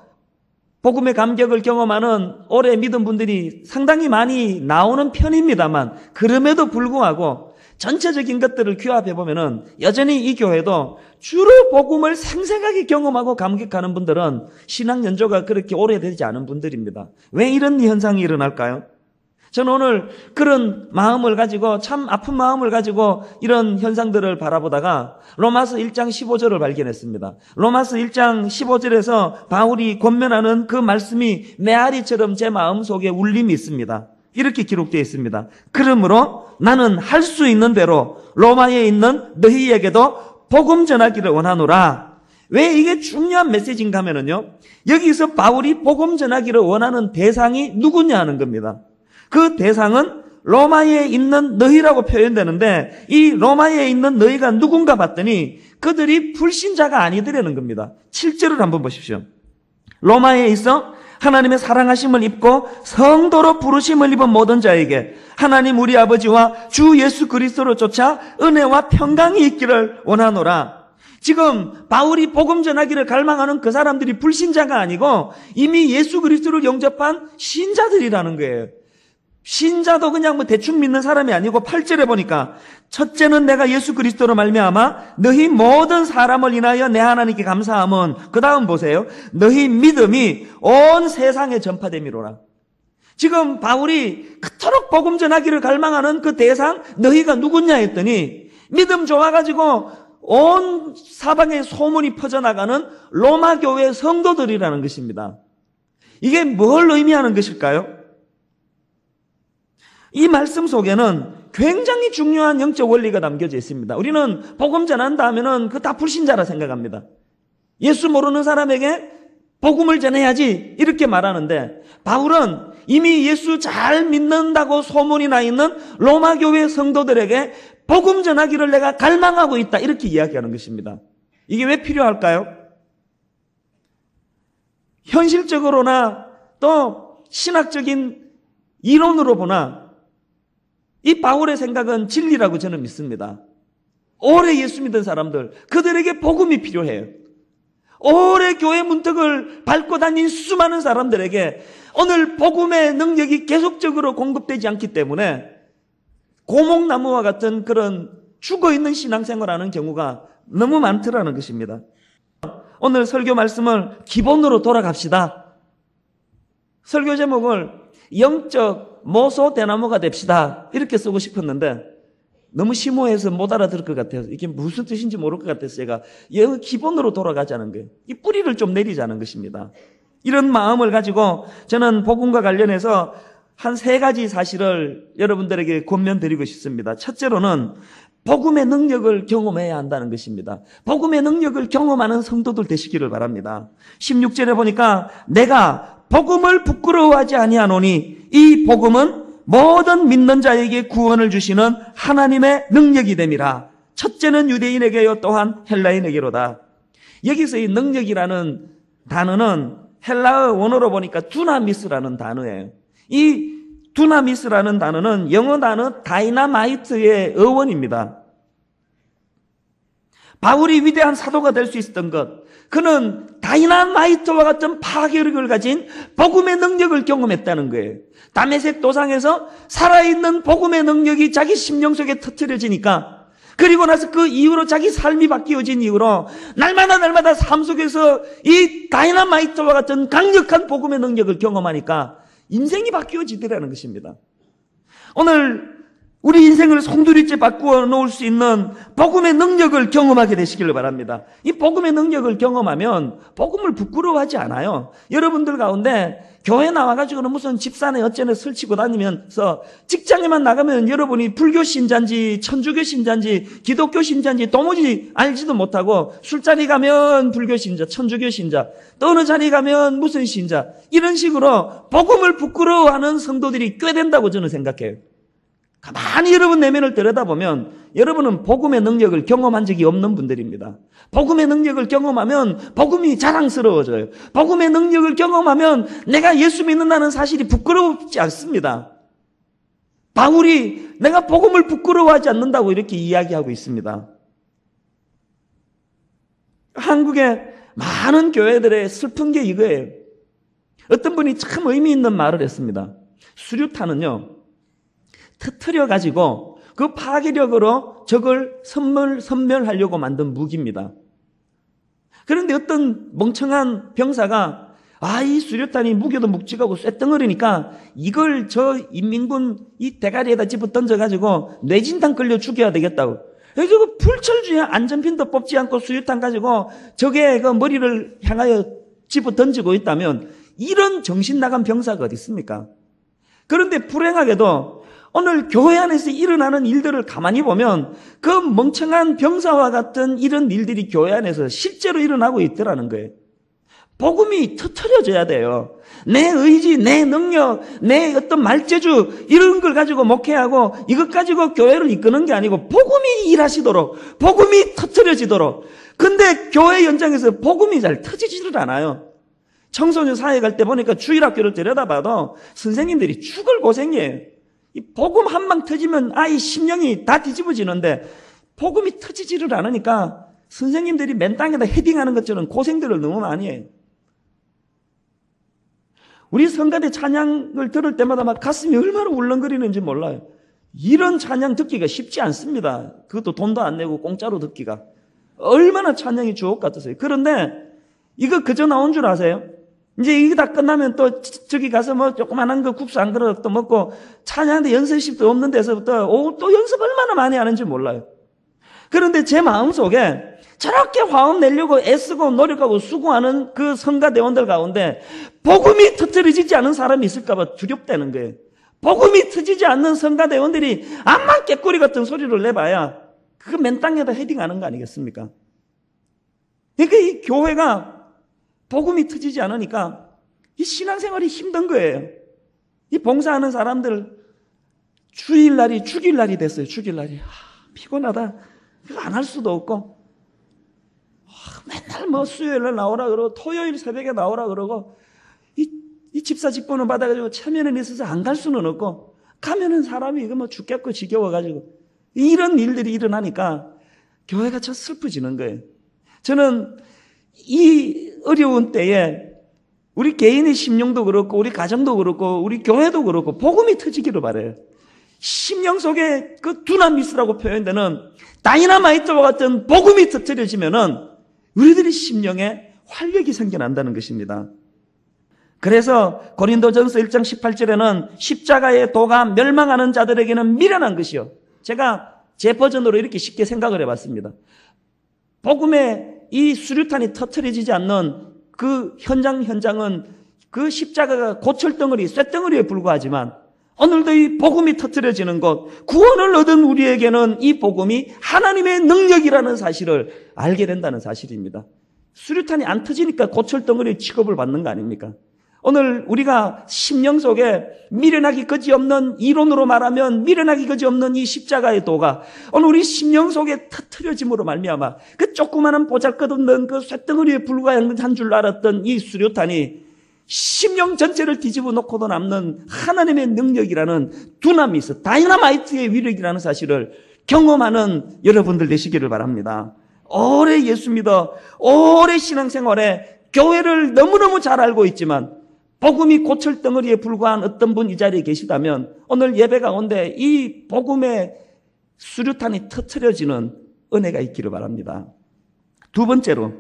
복음의 감격을 경험하는 오래 믿은 분들이 상당히 많이 나오는 편입니다만 그럼에도 불구하고 전체적인 것들을 규합해 보면은 여전히 이 교회도 주로 복음을 생생하게 경험하고 감격하는 분들은 신앙 연조가 그렇게 오래되지 않은 분들입니다. 왜 이런 현상이 일어날까요? 저는 오늘 그런 마음을 가지고 참 아픈 마음을 가지고 이런 현상들을 바라보다가 로마서 1장 15절을 발견했습니다. 로마서 1장 15절에서 바울이 권면하는 그 말씀이 메아리처럼 제 마음속에 울림이 있습니다. 이렇게 기록되어 있습니다. 그러므로 나는 할 수 있는 대로 로마에 있는 너희에게도 복음 전하기를 원하노라. 왜 이게 중요한 메시지인가 하면요, 여기서 바울이 복음 전하기를 원하는 대상이 누구냐 하는 겁니다. 그 대상은 로마에 있는 너희라고 표현되는데 이 로마에 있는 너희가 누군가 봤더니 그들이 불신자가 아니더라는 겁니다. 7절을 한번 보십시오. 로마에 있어 하나님의 사랑하심을 입고 성도로 부르심을 입은 모든 자에게 하나님 우리 아버지와 주 예수 그리스도로 쫓아 은혜와 평강이 있기를 원하노라. 지금 바울이 복음 전하기를 갈망하는 그 사람들이 불신자가 아니고 이미 예수 그리스도를 영접한 신자들이라는 거예요. 신자도 그냥 뭐 대충 믿는 사람이 아니고 8절에 보니까 첫째는 내가 예수 그리스도로 말미암아 너희 모든 사람을 인하여 내 하나님께 감사함은 그 다음 보세요. 너희 믿음이 온 세상에 전파됨이로라. 지금 바울이 그토록 복음 전하기를 갈망하는 그 대상 너희가 누구냐 했더니 믿음 좋아가지고 온 사방에 소문이 퍼져나가는 로마 교회 성도들이라는 것입니다. 이게 뭘 의미하는 것일까요? 이 말씀 속에는 굉장히 중요한 영적 원리가 담겨져 있습니다. 우리는 복음 전한다 하면은 그 다 불신자라 생각합니다. 예수 모르는 사람에게 복음을 전해야지 이렇게 말하는데 바울은 이미 예수 잘 믿는다고 소문이 나 있는 로마 교회 성도들에게 복음 전하기를 내가 갈망하고 있다 이렇게 이야기하는 것입니다. 이게 왜 필요할까요? 현실적으로나 또 신학적인 이론으로 보나 이 바울의 생각은 진리라고 저는 믿습니다. 오래 예수 믿은 사람들, 그들에게 복음이 필요해요. 오래 교회 문턱을 밟고 다닌 수많은 사람들에게 오늘 복음의 능력이 계속적으로 공급되지 않기 때문에 고목나무와 같은 그런 죽어있는 신앙생활하는 경우가 너무 많더라는 것입니다. 오늘 설교 말씀을 기본으로 돌아갑시다. 설교 제목을 영적 모소 대나무가 됩시다 이렇게 쓰고 싶었는데 너무 심오해서 못 알아들을 것 같아서 이게 무슨 뜻인지 모를 것 같아서 제가 여기 기본으로 돌아가자는 거예요. 이 뿌리를 좀 내리자는 것입니다. 이런 마음을 가지고 저는 복음과 관련해서 한 3가지 사실을 여러분들에게 권면드리고 싶습니다. 첫째로는 복음의 능력을 경험해야 한다는 것입니다. 복음의 능력을 경험하는 성도들 되시기를 바랍니다. 16절에 보니까 내가 복음을 부끄러워하지 아니하노니 이 복음은 모든 믿는 자에게 구원을 주시는 하나님의 능력이 됨이라. 첫째는 유대인에게요 또한 헬라인에게로다. 여기서 이 능력이라는 단어는 헬라어 원어로 보니까 두나미스라는 단어예요. 이 두나미스라는 단어는 영어 단어 다이나마이트의 어원입니다. 바울이 위대한 사도가 될 수 있었던 것, 그는 다이나마이트와 같은 파괴력을 가진 복음의 능력을 경험했다는 거예요. 다메섹 도상에서 살아있는 복음의 능력이 자기 심령 속에 터뜨려지니까, 그리고 나서 그 이후로 자기 삶이 바뀌어진 이후로 날마다 삶 속에서 이 다이나마이트와 같은 강력한 복음의 능력을 경험하니까 인생이 바뀌어지더라는 것입니다. 오늘 우리 인생을 송두리째 바꾸어 놓을 수 있는 복음의 능력을 경험하게 되시기를 바랍니다. 이 복음의 능력을 경험하면 복음을 부끄러워하지 않아요. 여러분들 가운데 교회 나와가지고는 무슨 집산에 어째나 설치고 다니면서 직장에만 나가면 여러분이 불교 신자인지 천주교 신자인지 기독교 신자인지 도무지 알지도 못하고, 술자리 가면 불교 신자, 천주교 신자, 또 어느 자리 가면 무슨 신자, 이런 식으로 복음을 부끄러워하는 성도들이 꽤 된다고 저는 생각해요. 가만히 여러분 내면을 들여다보면 여러분은 복음의 능력을 경험한 적이 없는 분들입니다. 복음의 능력을 경험하면 복음이 자랑스러워져요. 복음의 능력을 경험하면 내가 예수 믿는다는 사실이 부끄럽지 않습니다. 바울이 내가 복음을 부끄러워하지 않는다고 이렇게 이야기하고 있습니다. 한국의 많은 교회들의 슬픈 게 이거예요. 어떤 분이 참 의미 있는 말을 했습니다. 수류탄은요, 터뜨려가지고 그 파괴력으로 적을 섬멸하려고 만든 무기입니다. 그런데 어떤 멍청한 병사가 이 수류탄이 무게도 묵직하고 쇳덩어리니까 이걸 저 인민군 이 대가리에다 집어 던져가지고 뇌진탕 끌려 죽여야 되겠다고. 그래서 그 불철주야 안전핀도 뽑지 않고 수류탄 가지고 적의 그 머리를 향하여 집어 던지고 있다면 이런 정신 나간 병사가 어디 있습니까? 그런데 불행하게도 오늘 교회 안에서 일어나는 일들을 가만히 보면 그 멍청한 병사와 같은 이런 일들이 교회 안에서 실제로 일어나고 있더라는 거예요. 복음이 터트려져야 돼요. 내 의지, 내 능력, 내 어떤 말재주 이런 걸 가지고 목회하고 이것 가지고 교회를 이끄는 게 아니고 복음이 일하시도록, 복음이 터트려지도록. 근데 교회 현장에서 복음이 잘 터지지를 않아요. 청소년 사회 갈 때 보니까 주일학교를 들여다봐도 선생님들이 죽을 고생이에요. 이 복음 한 방 터지면 아이 심령이 다 뒤집어지는데 복음이 터지지를 않으니까 선생님들이 맨 땅에다 헤딩하는 것처럼 고생들을 너무 많이 해요. 우리 성가대 찬양을 들을 때마다 막 가슴이 얼마나 울렁거리는지 몰라요. 이런 찬양 듣기가 쉽지 않습니다. 그것도 돈도 안 내고 공짜로 듣기가. 얼마나 찬양이 주옥 같으세요. 그런데 이거 그저 나온 줄 아세요? 이제 이게 다 끝나면 또 저기 가서 뭐 조그만한 거 국수 한 그릇 또 먹고 찬양하는데 연습실도 없는 데서부터 또 연습 얼마나 많이 하는지 몰라요. 그런데 제 마음속에 저렇게 화음 내려고 애쓰고 노력하고 수고하는 그 성가대원들 가운데 복음이 터뜨려지지 않은 사람이 있을까 봐 두렵다는 거예요. 복음이 터지지 않는 성가대원들이 암만 깨꼬리 같은 소리를 내봐야 그거 맨 땅에다 헤딩하는 거 아니겠습니까? 그러니까 이 교회가 복음이 터지지 않으니까 이 신앙생활이 힘든 거예요. 이 봉사하는 사람들 주일날이 죽일날이 됐어요. 죽일날이. 피곤하다. 이거 안 할 수도 없고 맨날 뭐 수요일날 나오라 그러고 토요일 새벽에 나오라 그러고 이 집사 직분을 받아가지고 체면에 있어서 안 갈 수는 없고 가면은 사람이 이거 뭐 죽겠고 지겨워가지고 이런 일들이 일어나니까 교회가 참 슬퍼지는 거예요. 저는 이 어려운 때에 우리 개인의 심령도 그렇고 우리 가정도 그렇고 우리 교회도 그렇고 복음이 터지기를 바라요. 심령 속에 그 두나미스라고 표현되는 다이너마이트와 같은 복음이 터뜨려지면은 우리들의 심령에 활력이 생겨난다는 것입니다. 그래서 고린도전서 1장 18절에는 십자가의 도가 멸망하는 자들에게는 미련한 것이요. 제가 제 버전으로 이렇게 쉽게 생각을 해봤습니다. 복음의 이 수류탄이 터뜨려지지 않는 그 현장은 그 십자가가 고철덩어리, 쇳덩어리에 불과하지만 오늘도 이 복음이 터뜨려지는 것, 구원을 얻은 우리에게는 이 복음이 하나님의 능력이라는 사실을 알게 된다는 사실입니다. 수류탄이 안 터지니까 고철덩어리 취급을 받는 거 아닙니까? 오늘 우리가 심령 속에 미련하기 그지없는, 이론으로 말하면 미련하기 그지없는 이 십자가의 도가 오늘 우리 심령 속에 터뜨려짐으로 말미암아 그 조그마한 보잘것없는 그 쇳덩어리에 불과한 줄 알았던 이 수류탄이 심령 전체를 뒤집어 놓고도 남는 하나님의 능력이라는 두나미스, 다이너마이트의 위력이라는 사실을 경험하는 여러분들 되시기를 바랍니다. 오래 예수 믿어 오래 신앙생활에 교회를 너무너무 잘 알고 있지만 복음이 고철덩어리에 불과한 어떤 분 이 자리에 계시다면 오늘 예배 가운데 이 복음의 수류탄이 터뜨려지는 은혜가 있기를 바랍니다. 두 번째로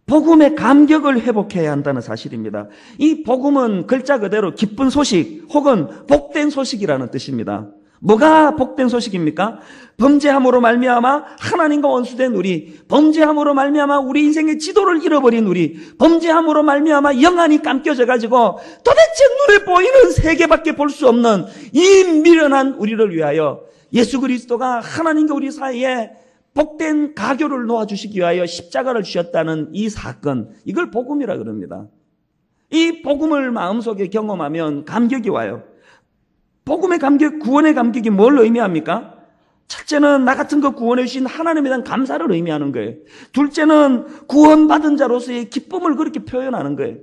복음의 감격을 회복해야 한다는 사실입니다. 이 복음은 글자 그대로 기쁜 소식 혹은 복된 소식이라는 뜻입니다. 뭐가 복된 소식입니까? 범죄함으로 말미암아 하나님과 원수된 우리, 범죄함으로 말미암아 우리 인생의 지도를 잃어버린 우리, 범죄함으로 말미암아 영안이 감겨져 가지고 도대체 눈에 보이는 세계밖에 볼 수 없는 이 미련한 우리를 위하여 예수 그리스도가 하나님과 우리 사이에 복된 가교를 놓아주시기 위하여 십자가를 주셨다는 이 사건, 이걸 복음이라 그럽니다. 이 복음을 마음속에 경험하면 감격이 와요. 복음의 감격, 구원의 감격이 뭘 의미합니까? 첫째는 나 같은 거 구원해 주신 하나님에 대한 감사를 의미하는 거예요. 둘째는 구원받은 자로서의 기쁨을 그렇게 표현하는 거예요.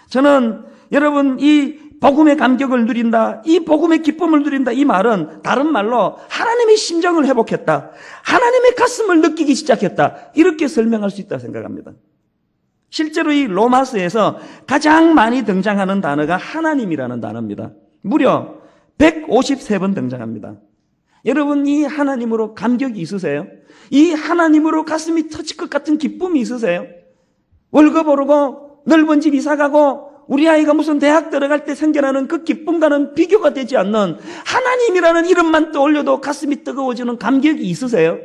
저는 여러분 이 복음의 감격을 누린다, 이 복음의 기쁨을 누린다, 이 말은 다른 말로 하나님의 심정을 회복했다, 하나님의 가슴을 느끼기 시작했다, 이렇게 설명할 수 있다고 생각합니다. 실제로 이 로마서에서 가장 많이 등장하는 단어가 하나님이라는 단어입니다. 무려 153번 등장합니다. 여러분 이 하나님으로 감격이 있으세요? 이 하나님으로 가슴이 터질 것 같은 기쁨이 있으세요? 월급 오르고 넓은 집 이사가고 우리 아이가 무슨 대학 들어갈 때 생겨나는 그 기쁨과는 비교가 되지 않는 하나님이라는 이름만 떠올려도 가슴이 뜨거워지는 감격이 있으세요?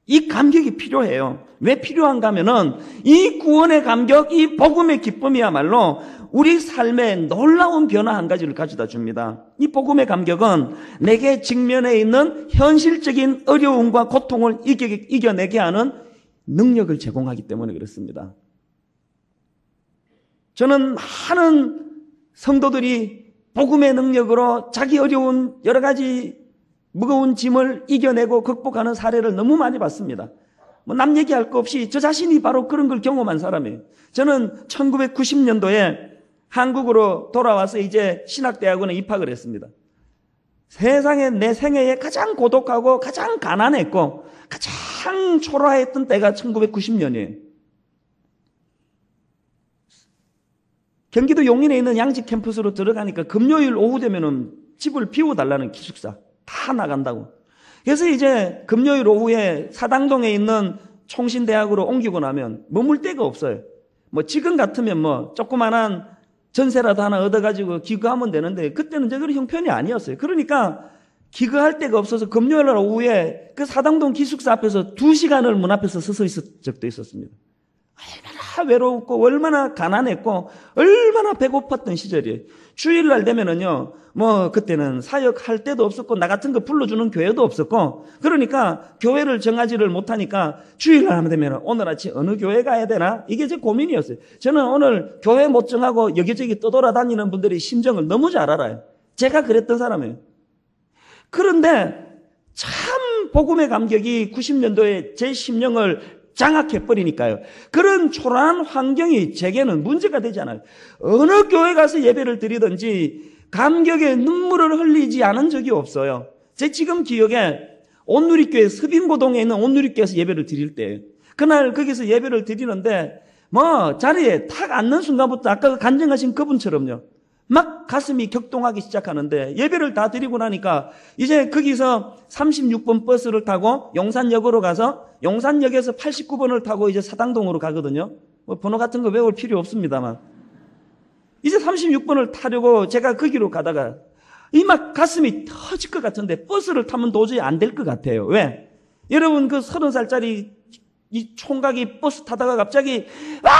이 감격이 필요해요. 왜 필요한가 하면은 이 구원의 감격, 이 복음의 기쁨이야말로 우리 삶에 놀라운 변화 한 가지를 가져다 줍니다. 이 복음의 감격은 내게 직면해 있는 현실적인 어려움과 고통을 이겨내게 하는 능력을 제공하기 때문에 그렇습니다. 저는 많은 성도들이 복음의 능력으로 자기 어려운 여러 가지 무거운 짐을 이겨내고 극복하는 사례를 너무 많이 봤습니다. 남 얘기할 거 없이 저 자신이 바로 그런 걸 경험한 사람이에요. 저는 1990년도에 한국으로 돌아와서 이제 신학대학원에 입학을 했습니다. 세상에 내 생애에 가장 고독하고 가장 가난했고 가장 초라했던 때가 1990년이에요. 경기도 용인에 있는 양지 캠퍼스로 들어가니까 금요일 오후 되면은 집을 비워달라는 기숙사 다 나간다고. 그래서 이제 금요일 오후에 사당동에 있는 총신대학으로 옮기고 나면 머물 데가 없어요. 뭐 지금 같으면 뭐 조그만한 전세라도 하나 얻어가지고 기거하면 되는데 그때는 그런 형편이 아니었어요. 그러니까 기거할 데가 없어서 금요일 날 오후에 그 사당동 기숙사 앞에서 2시간을 문 앞에서 서서 있었 적도 있었습니다. 얼마나 외롭고 얼마나 가난했고 얼마나 배고팠던 시절이에요. 주일날 되면은요, 뭐 그때는 사역할 데도 없었고 나 같은 거 불러주는 교회도 없었고 그러니까 교회를 정하지를 못하니까 주일날 하면 되면 오늘 아침 어느 교회 가야 되나 이게 제 고민이었어요. 저는 오늘 교회 못 정하고 여기저기 떠돌아다니는 분들의 심정을 너무 잘 알아요. 제가 그랬던 사람이에요. 그런데 참 복음의 감격이 90년도에 제 심령을 장악해버리니까요. 그런 초라한 환경이 제게는 문제가 되지 않아요. 어느 교회 가서 예배를 드리든지 감격의 눈물을 흘리지 않은 적이 없어요. 제 지금 기억에 온누리교회 서빙고동에 있는 온누리교회에서 예배를 드릴 때 그날 거기서 예배를 드리는데 뭐 자리에 탁 앉는 순간부터 아까 간증하신 그분처럼요. 막 가슴이 격동하기 시작하는데 예배를 다 드리고 나니까 이제 거기서 36번 버스를 타고 용산역으로 가서 용산역에서 89번을 타고 이제 사당동으로 가거든요. 뭐 번호 같은 거 외울 필요 없습니다만 이제 36번을 타려고 제가 거기로 가다가 이 막 가슴이 터질 것 같은데 버스를 타면 도저히 안 될 것 같아요. 왜? 여러분 그 30살짜리 이 총각이 버스 타다가 갑자기 와!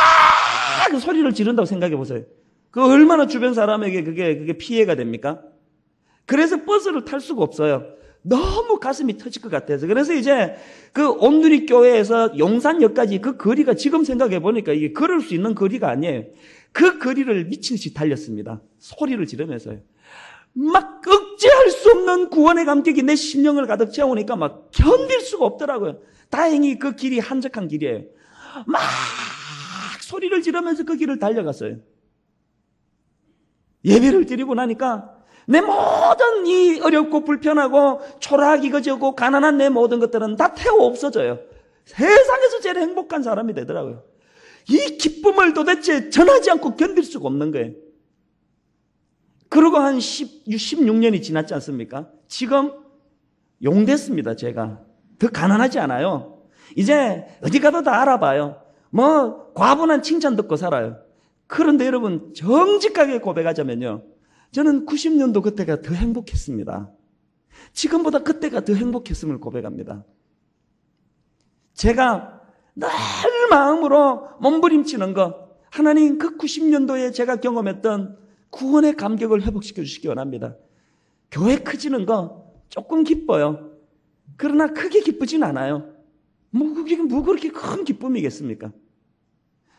그 소리를 지른다고 생각해 보세요. 그 얼마나 주변 사람에게 그게 피해가 됩니까? 그래서 버스를 탈 수가 없어요. 너무 가슴이 터질 것 같아서. 그래서 이제 그 온누리교회에서 용산역까지 그 거리가 지금 생각해 보니까 이게 걸을 수 있는 거리가 아니에요. 그 거리를 미친 듯이 달렸습니다. 소리를 지르면서요. 막 억제할 수 없는 구원의 감격이 내 심령을 가득 채우니까 막 견딜 수가 없더라고요. 다행히 그 길이 한적한 길이에요. 막 소리를 지르면서 그 길을 달려갔어요. 예배를 드리고 나니까 내 모든 이 어렵고 불편하고 초라하기 거지고 가난한 내 모든 것들은 다 태워 없어져요. 세상에서 제일 행복한 사람이 되더라고요. 이 기쁨을 도대체 전하지 않고 견딜 수가 없는 거예요. 그러고 한 16년이 지났지 않습니까? 지금 용됐습니다. 제가 더 가난하지 않아요. 이제 어디 가도 다 알아봐요. 뭐 과분한 칭찬 듣고 살아요. 그런데 여러분 정직하게 고백하자면요, 저는 90년도 그때가 더 행복했습니다. 지금보다 그때가 더 행복했음을 고백합니다. 제가 늘 마음으로 몸부림치는 것, 하나님 그 90년도에 제가 경험했던 구원의 감격을 회복시켜 주시기 원합니다. 교회 커지는 거 조금 기뻐요. 그러나 크게 기쁘진 않아요. 뭐 그렇게 큰 기쁨이겠습니까?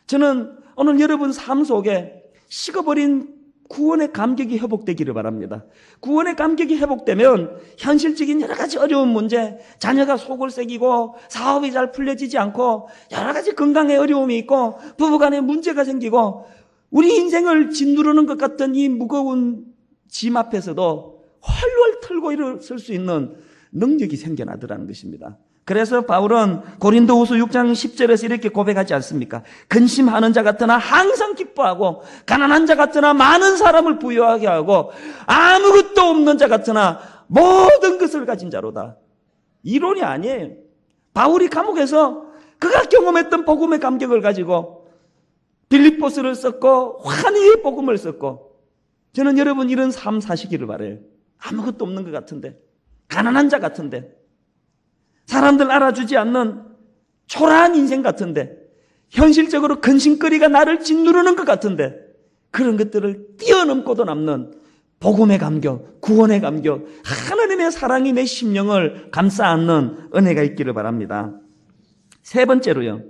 저는 오늘 여러분 삶 속에 식어버린 구원의 감격이 회복되기를 바랍니다. 구원의 감격이 회복되면 현실적인 여러 가지 어려운 문제, 자녀가 속을 새기고 사업이 잘 풀려지지 않고 여러 가지 건강에 어려움이 있고 부부간에 문제가 생기고 우리 인생을 짓누르는 것 같던 이 무거운 짐 앞에서도 활활 털고 일어설 수 있는 능력이 생겨나더라는 것입니다. 그래서 바울은 고린도후서 6장 10절에서 이렇게 고백하지 않습니까? 근심하는 자 같으나 항상 기뻐하고 가난한 자 같으나 많은 사람을 부유하게 하고 아무것도 없는 자 같으나 모든 것을 가진 자로다. 이론이 아니에요. 바울이 감옥에서 그가 경험했던 복음의 감격을 가지고 빌립보스를 썼고 환희의 복음을 썼고, 저는 여러분 이런 삶 사시기를 바라요. 아무것도 없는 것 같은데, 가난한 자 같은데, 사람들 알아주지 않는 초라한 인생 같은데, 현실적으로 근심거리가 나를 짓누르는 것 같은데, 그런 것들을 뛰어넘고도 남는 복음의 감격, 구원의 감격, 하나님의 사랑이 내 심령을 감싸 안는 은혜가 있기를 바랍니다. 세 번째로요,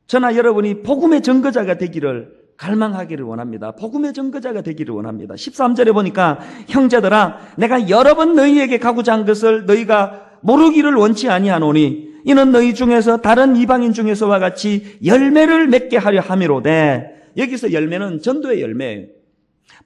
저나 여러분이 복음의 증거자가 되기를 갈망하기를 원합니다. 복음의 증거자가 되기를 원합니다. 13절에 보니까 형제들아 내가 여러 번 너희에게 가고자 한 것을 너희가 모르기를 원치 아니하노니 이는 너희 중에서 다른 이방인 중에서와 같이 열매를 맺게 하려 함이로되, 여기서 열매는 전도의 열매예요.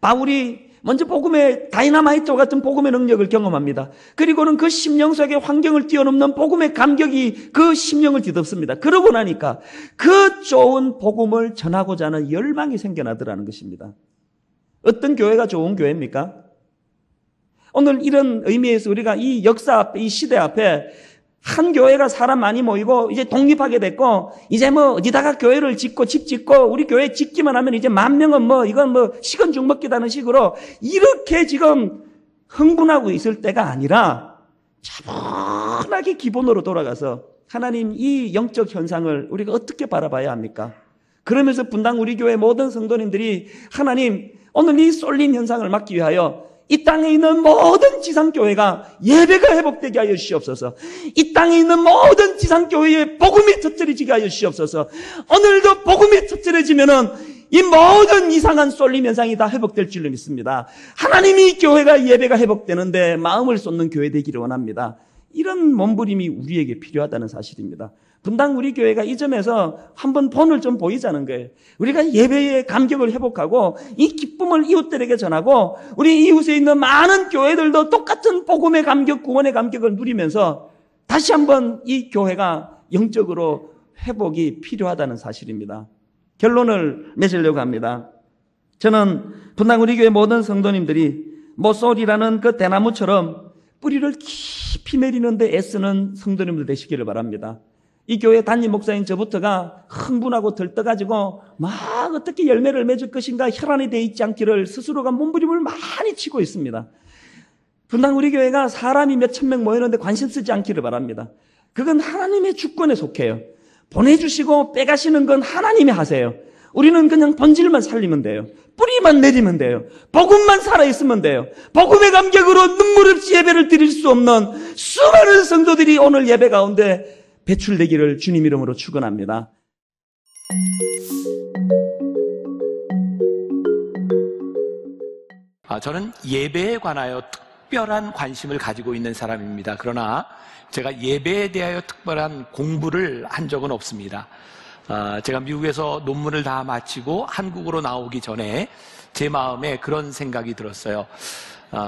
바울이 먼저 복음의 다이나마이트와 같은 복음의 능력을 경험합니다. 그리고는 그 심령 속의 환경을 뛰어넘는 복음의 감격이 그 심령을 뒤덮습니다. 그러고 나니까 그 좋은 복음을 전하고자 하는 열망이 생겨나더라는 것입니다. 어떤 교회가 좋은 교회입니까? 오늘 이런 의미에서 우리가 이 역사 앞에, 이 시대 앞에 한 교회가 사람 많이 모이고 이제 독립하게 됐고 이제 뭐 어디다가 교회를 짓고 집 짓고 우리 교회 짓기만 하면 이제 10,000명은 뭐 이건 뭐 식은 죽 먹기다는 식으로 이렇게 지금 흥분하고 있을 때가 아니라 차분하게 기본으로 돌아가서 하나님 이 영적 현상을 우리가 어떻게 바라봐야 합니까? 그러면서 분당 우리 교회 모든 성도님들이 하나님 오늘 이 쏠림 현상을 막기 위하여 이 땅에 있는 모든 지상교회가 예배가 회복되게 하여 주시옵소서. 이 땅에 있는 모든 지상교회의 복음이 터뜨려지게 하여 주시옵소서. 오늘도 복음이 터뜨려지면은 이 모든 이상한 쏠림 현상이 다 회복될 줄로 믿습니다. 하나님이 교회가 예배가 회복되는데 마음을 쏟는 교회 되기를 원합니다. 이런 몸부림이 우리에게 필요하다는 사실입니다. 분당 우리 교회가 이 점에서 한번 본을 좀 보이자는 거예요. 우리가 예배의 감격을 회복하고 이 기쁨을 이웃들에게 전하고 우리 이웃에 있는 많은 교회들도 똑같은 복음의 감격, 구원의 감격을 누리면서 다시 한번 이 교회가 영적으로 회복이 필요하다는 사실입니다. 결론을 맺으려고 합니다. 저는 분당 우리 교회 모든 성도님들이 모쏠이라는 그 대나무처럼 뿌리를 깊이 내리는데 애쓰는 성도님들 되시기를 바랍니다. 이 교회 담임 목사인 저부터가 흥분하고 들떠가지고 막 어떻게 열매를 맺을 것인가 혈안이 돼 있지 않기를 스스로가 몸부림을 많이 치고 있습니다. 분당 우리 교회가 사람이 몇천 명 모이는데 관심 쓰지 않기를 바랍니다. 그건 하나님의 주권에 속해요. 보내주시고 빼가시는 건 하나님이 하세요. 우리는 그냥 본질만 살리면 돼요. 뿌리만 내리면 돼요. 복음만 살아있으면 돼요. 복음의 감격으로 눈물 없이 예배를 드릴 수 없는 수많은 성도들이 오늘 예배 가운데 배출되기를 주님 이름으로 축원합니다. 저는 예배에 관하여 특별한 관심을 가지고 있는 사람입니다. 그러나 제가 예배에 대하여 특별한 공부를 한 적은 없습니다. 제가 미국에서 논문을 다 마치고 한국으로 나오기 전에 제 마음에 그런 생각이 들었어요.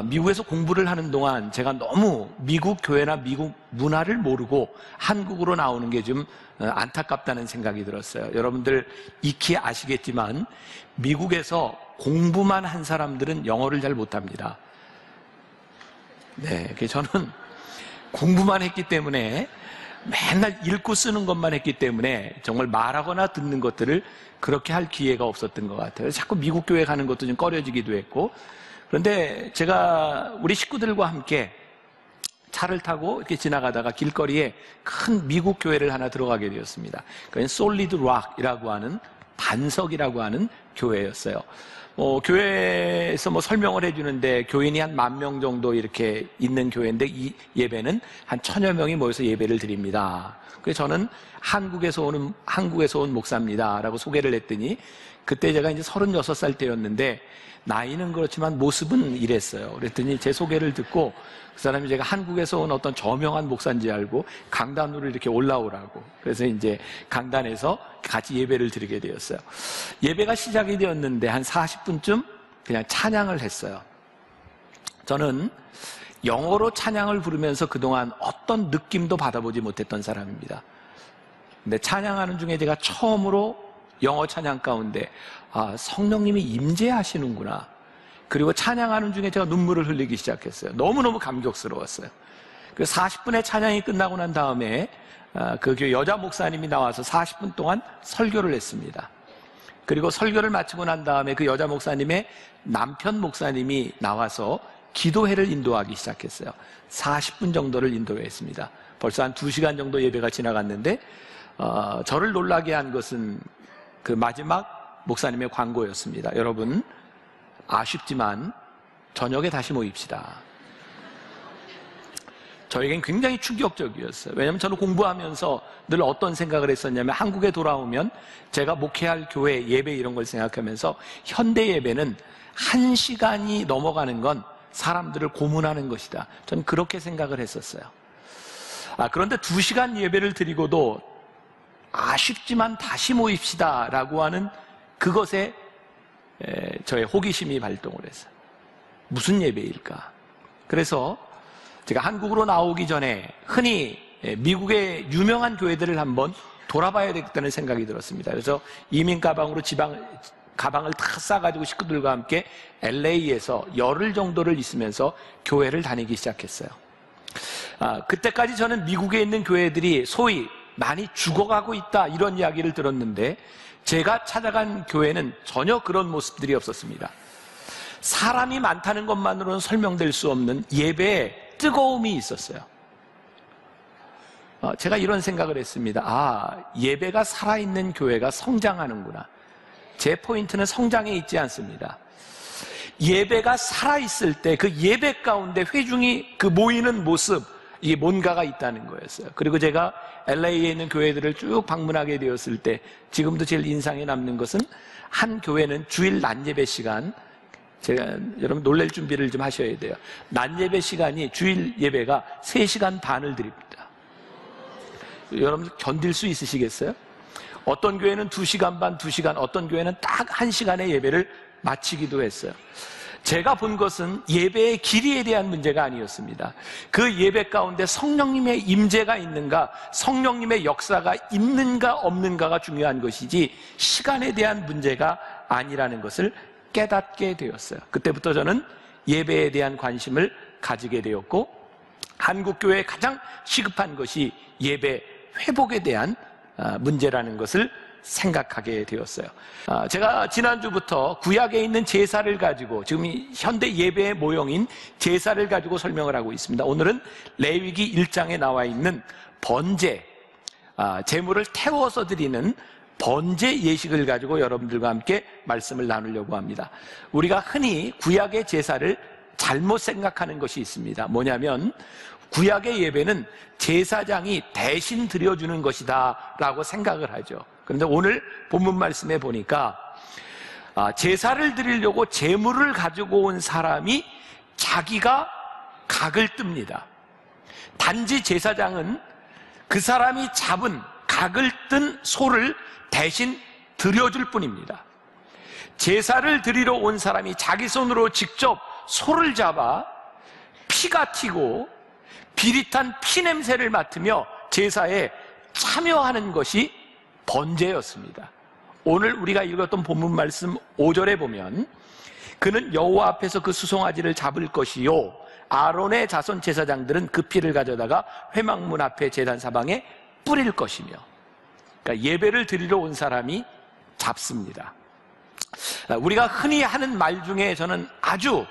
미국에서 공부를 하는 동안 제가 너무 미국 교회나 미국 문화를 모르고 한국으로 나오는 게 좀 안타깝다는 생각이 들었어요. 여러분들 익히 아시겠지만 미국에서 공부만 한 사람들은 영어를 잘 못합니다. 네, 저는 공부만 했기 때문에 맨날 읽고 쓰는 것만 했기 때문에 정말 말하거나 듣는 것들을 그렇게 할 기회가 없었던 것 같아요. 그래서 자꾸 미국 교회 가는 것도 좀 꺼려지기도 했고, 그런데 제가 우리 식구들과 함께 차를 타고 이렇게 지나가다가 길거리에 큰 미국 교회를 하나 들어가게 되었습니다. 그건 솔리드 락이라고 하는, 반석이라고 하는 교회였어요. 교회에서 설명을 해주는데 교인이 한 10,000명 정도 이렇게 있는 교회인데, 이 예배는 한 1,000여 명이 모여서 예배를 드립니다. 그래서 저는 한국에서 온 목사입니다라고 소개를 했더니, 그때 제가 이제 36살 때였는데 나이는 그렇지만 모습은 이랬어요. 그랬더니 제 소개를 듣고 그 사람이 제가 한국에서 온 어떤 저명한 목사인지 알고 강단으로 이렇게 올라오라고, 그래서 이제 강단에서 같이 예배를 드리게 되었어요. 예배가 시작이 되었는데 한 40분쯤 그냥 찬양을 했어요. 저는 영어로 찬양을 부르면서 그동안 어떤 느낌도 받아보지 못했던 사람입니다. 근데 찬양하는 중에 제가 처음으로 영어 찬양 가운데 성령님이 임재하시는구나, 그리고 찬양하는 중에 제가 눈물을 흘리기 시작했어요. 너무너무 감격스러웠어요. 그래서 40분의 찬양이 끝나고 난 다음에 그 교회 여자 목사님이 나와서 40분 동안 설교를 했습니다. 그리고 설교를 마치고 난 다음에 그 여자 목사님의 남편 목사님이 나와서 기도회를 인도하기 시작했어요. 40분 정도를 인도했습니다. 벌써 한 2시간 정도 예배가 지나갔는데 저를 놀라게 한 것은 그 마지막 목사님의 광고였습니다. 여러분, 아쉽지만 저녁에 다시 모입시다. 저에겐 굉장히 충격적이었어요. 왜냐하면 저는 공부하면서 늘 어떤 생각을 했었냐면, 한국에 돌아오면 제가 목회할 교회 예배 이런 걸 생각하면서 현대 예배는 1시간이 넘어가는 건 사람들을 고문하는 것이다, 저는 그렇게 생각을 했었어요. 그런데 2시간 예배를 드리고도 아쉽지만 다시 모입시다 라고 하는 그것에 저의 호기심이 발동을 했어요. 무슨 예배일까? 그래서 제가 한국으로 나오기 전에 흔히 미국의 유명한 교회들을 한번 돌아봐야 되겠다는 생각이 들었습니다. 그래서 이민 가방으로 가방을 다 싸가지고 식구들과 함께 LA에서 열흘 정도를 있으면서 교회를 다니기 시작했어요. 그때까지 저는 미국에 있는 교회들이 소위 많이 죽어가고 있다 이런 이야기를 들었는데, 제가 찾아간 교회는 전혀 그런 모습들이 없었습니다. 사람이 많다는 것만으로는 설명될 수 없는 예배에 뜨거움이 있었어요. 제가 이런 생각을 했습니다. 예배가 살아있는 교회가 성장하는구나. 제 포인트는 성장에 있지 않습니다. 예배가 살아있을 때 그 예배 가운데 회중이 그 모이는 모습, 이게 뭔가가 있다는 거였어요. 그리고 제가 LA에 있는 교회들을 쭉 방문하게 되었을 때 지금도 제일 인상에 남는 것은, 한 교회는 주일 낮 예배 시간, 여러분 놀랄 준비를 좀 하셔야 돼요. 낮 예배 시간이, 주일 예배가 3시간 반을 드립니다. 여러분 견딜 수 있으시겠어요? 어떤 교회는 2시간 반, 2시간, 어떤 교회는 딱 1시간의 예배를 마치기도 했어요. 제가 본 것은 예배의 길이에 대한 문제가 아니었습니다. 그 예배 가운데 성령님의 임재가 있는가, 성령님의 역사가 있는가 없는가가 중요한 것이지 시간에 대한 문제가 아니라는 것을 깨닫게 되었어요. 그때부터 저는 예배에 대한 관심을 가지게 되었고, 한국교회에 가장 시급한 것이 예배 회복에 대한 문제라는 것을 생각하게 되었어요. 제가 지난주부터 구약에 있는 제사를 가지고, 지금 이 현대 예배의 모형인 제사를 가지고 설명을 하고 있습니다. 오늘은 레위기 1장에 나와 있는 번제, 제물을 태워서 드리는 번제 예식을 가지고 여러분들과 함께 말씀을 나누려고 합니다. 우리가 흔히 구약의 제사를 잘못 생각하는 것이 있습니다. 뭐냐면, 구약의 예배는 제사장이 대신 드려주는 것이다 라고 생각을 하죠. 그런데 오늘 본문 말씀에 보니까 제사를 드리려고 제물을 가지고 온 사람이 자기가 각을 뜹니다. 단지 제사장은 그 사람이 잡은 각을 뜬 소를 대신 드려줄 뿐입니다. 제사를 드리러 온 사람이 자기 손으로 직접 소를 잡아 피가 튀고 비릿한 피 냄새를 맡으며 제사에 참여하는 것이 번제였습니다. 오늘 우리가 읽었던 본문 말씀 5절에 보면, 그는 여호와 앞에서 그 수송아지를 잡을 것이요, 아론의 자손 제사장들은 그 피를 가져다가 회막문 앞에 제단 사방에 뿌릴 것이며, 그러니까 예배를 드리러 온 사람이 잡습니다. 우리가 흔히 하는 말 중에 저는 아주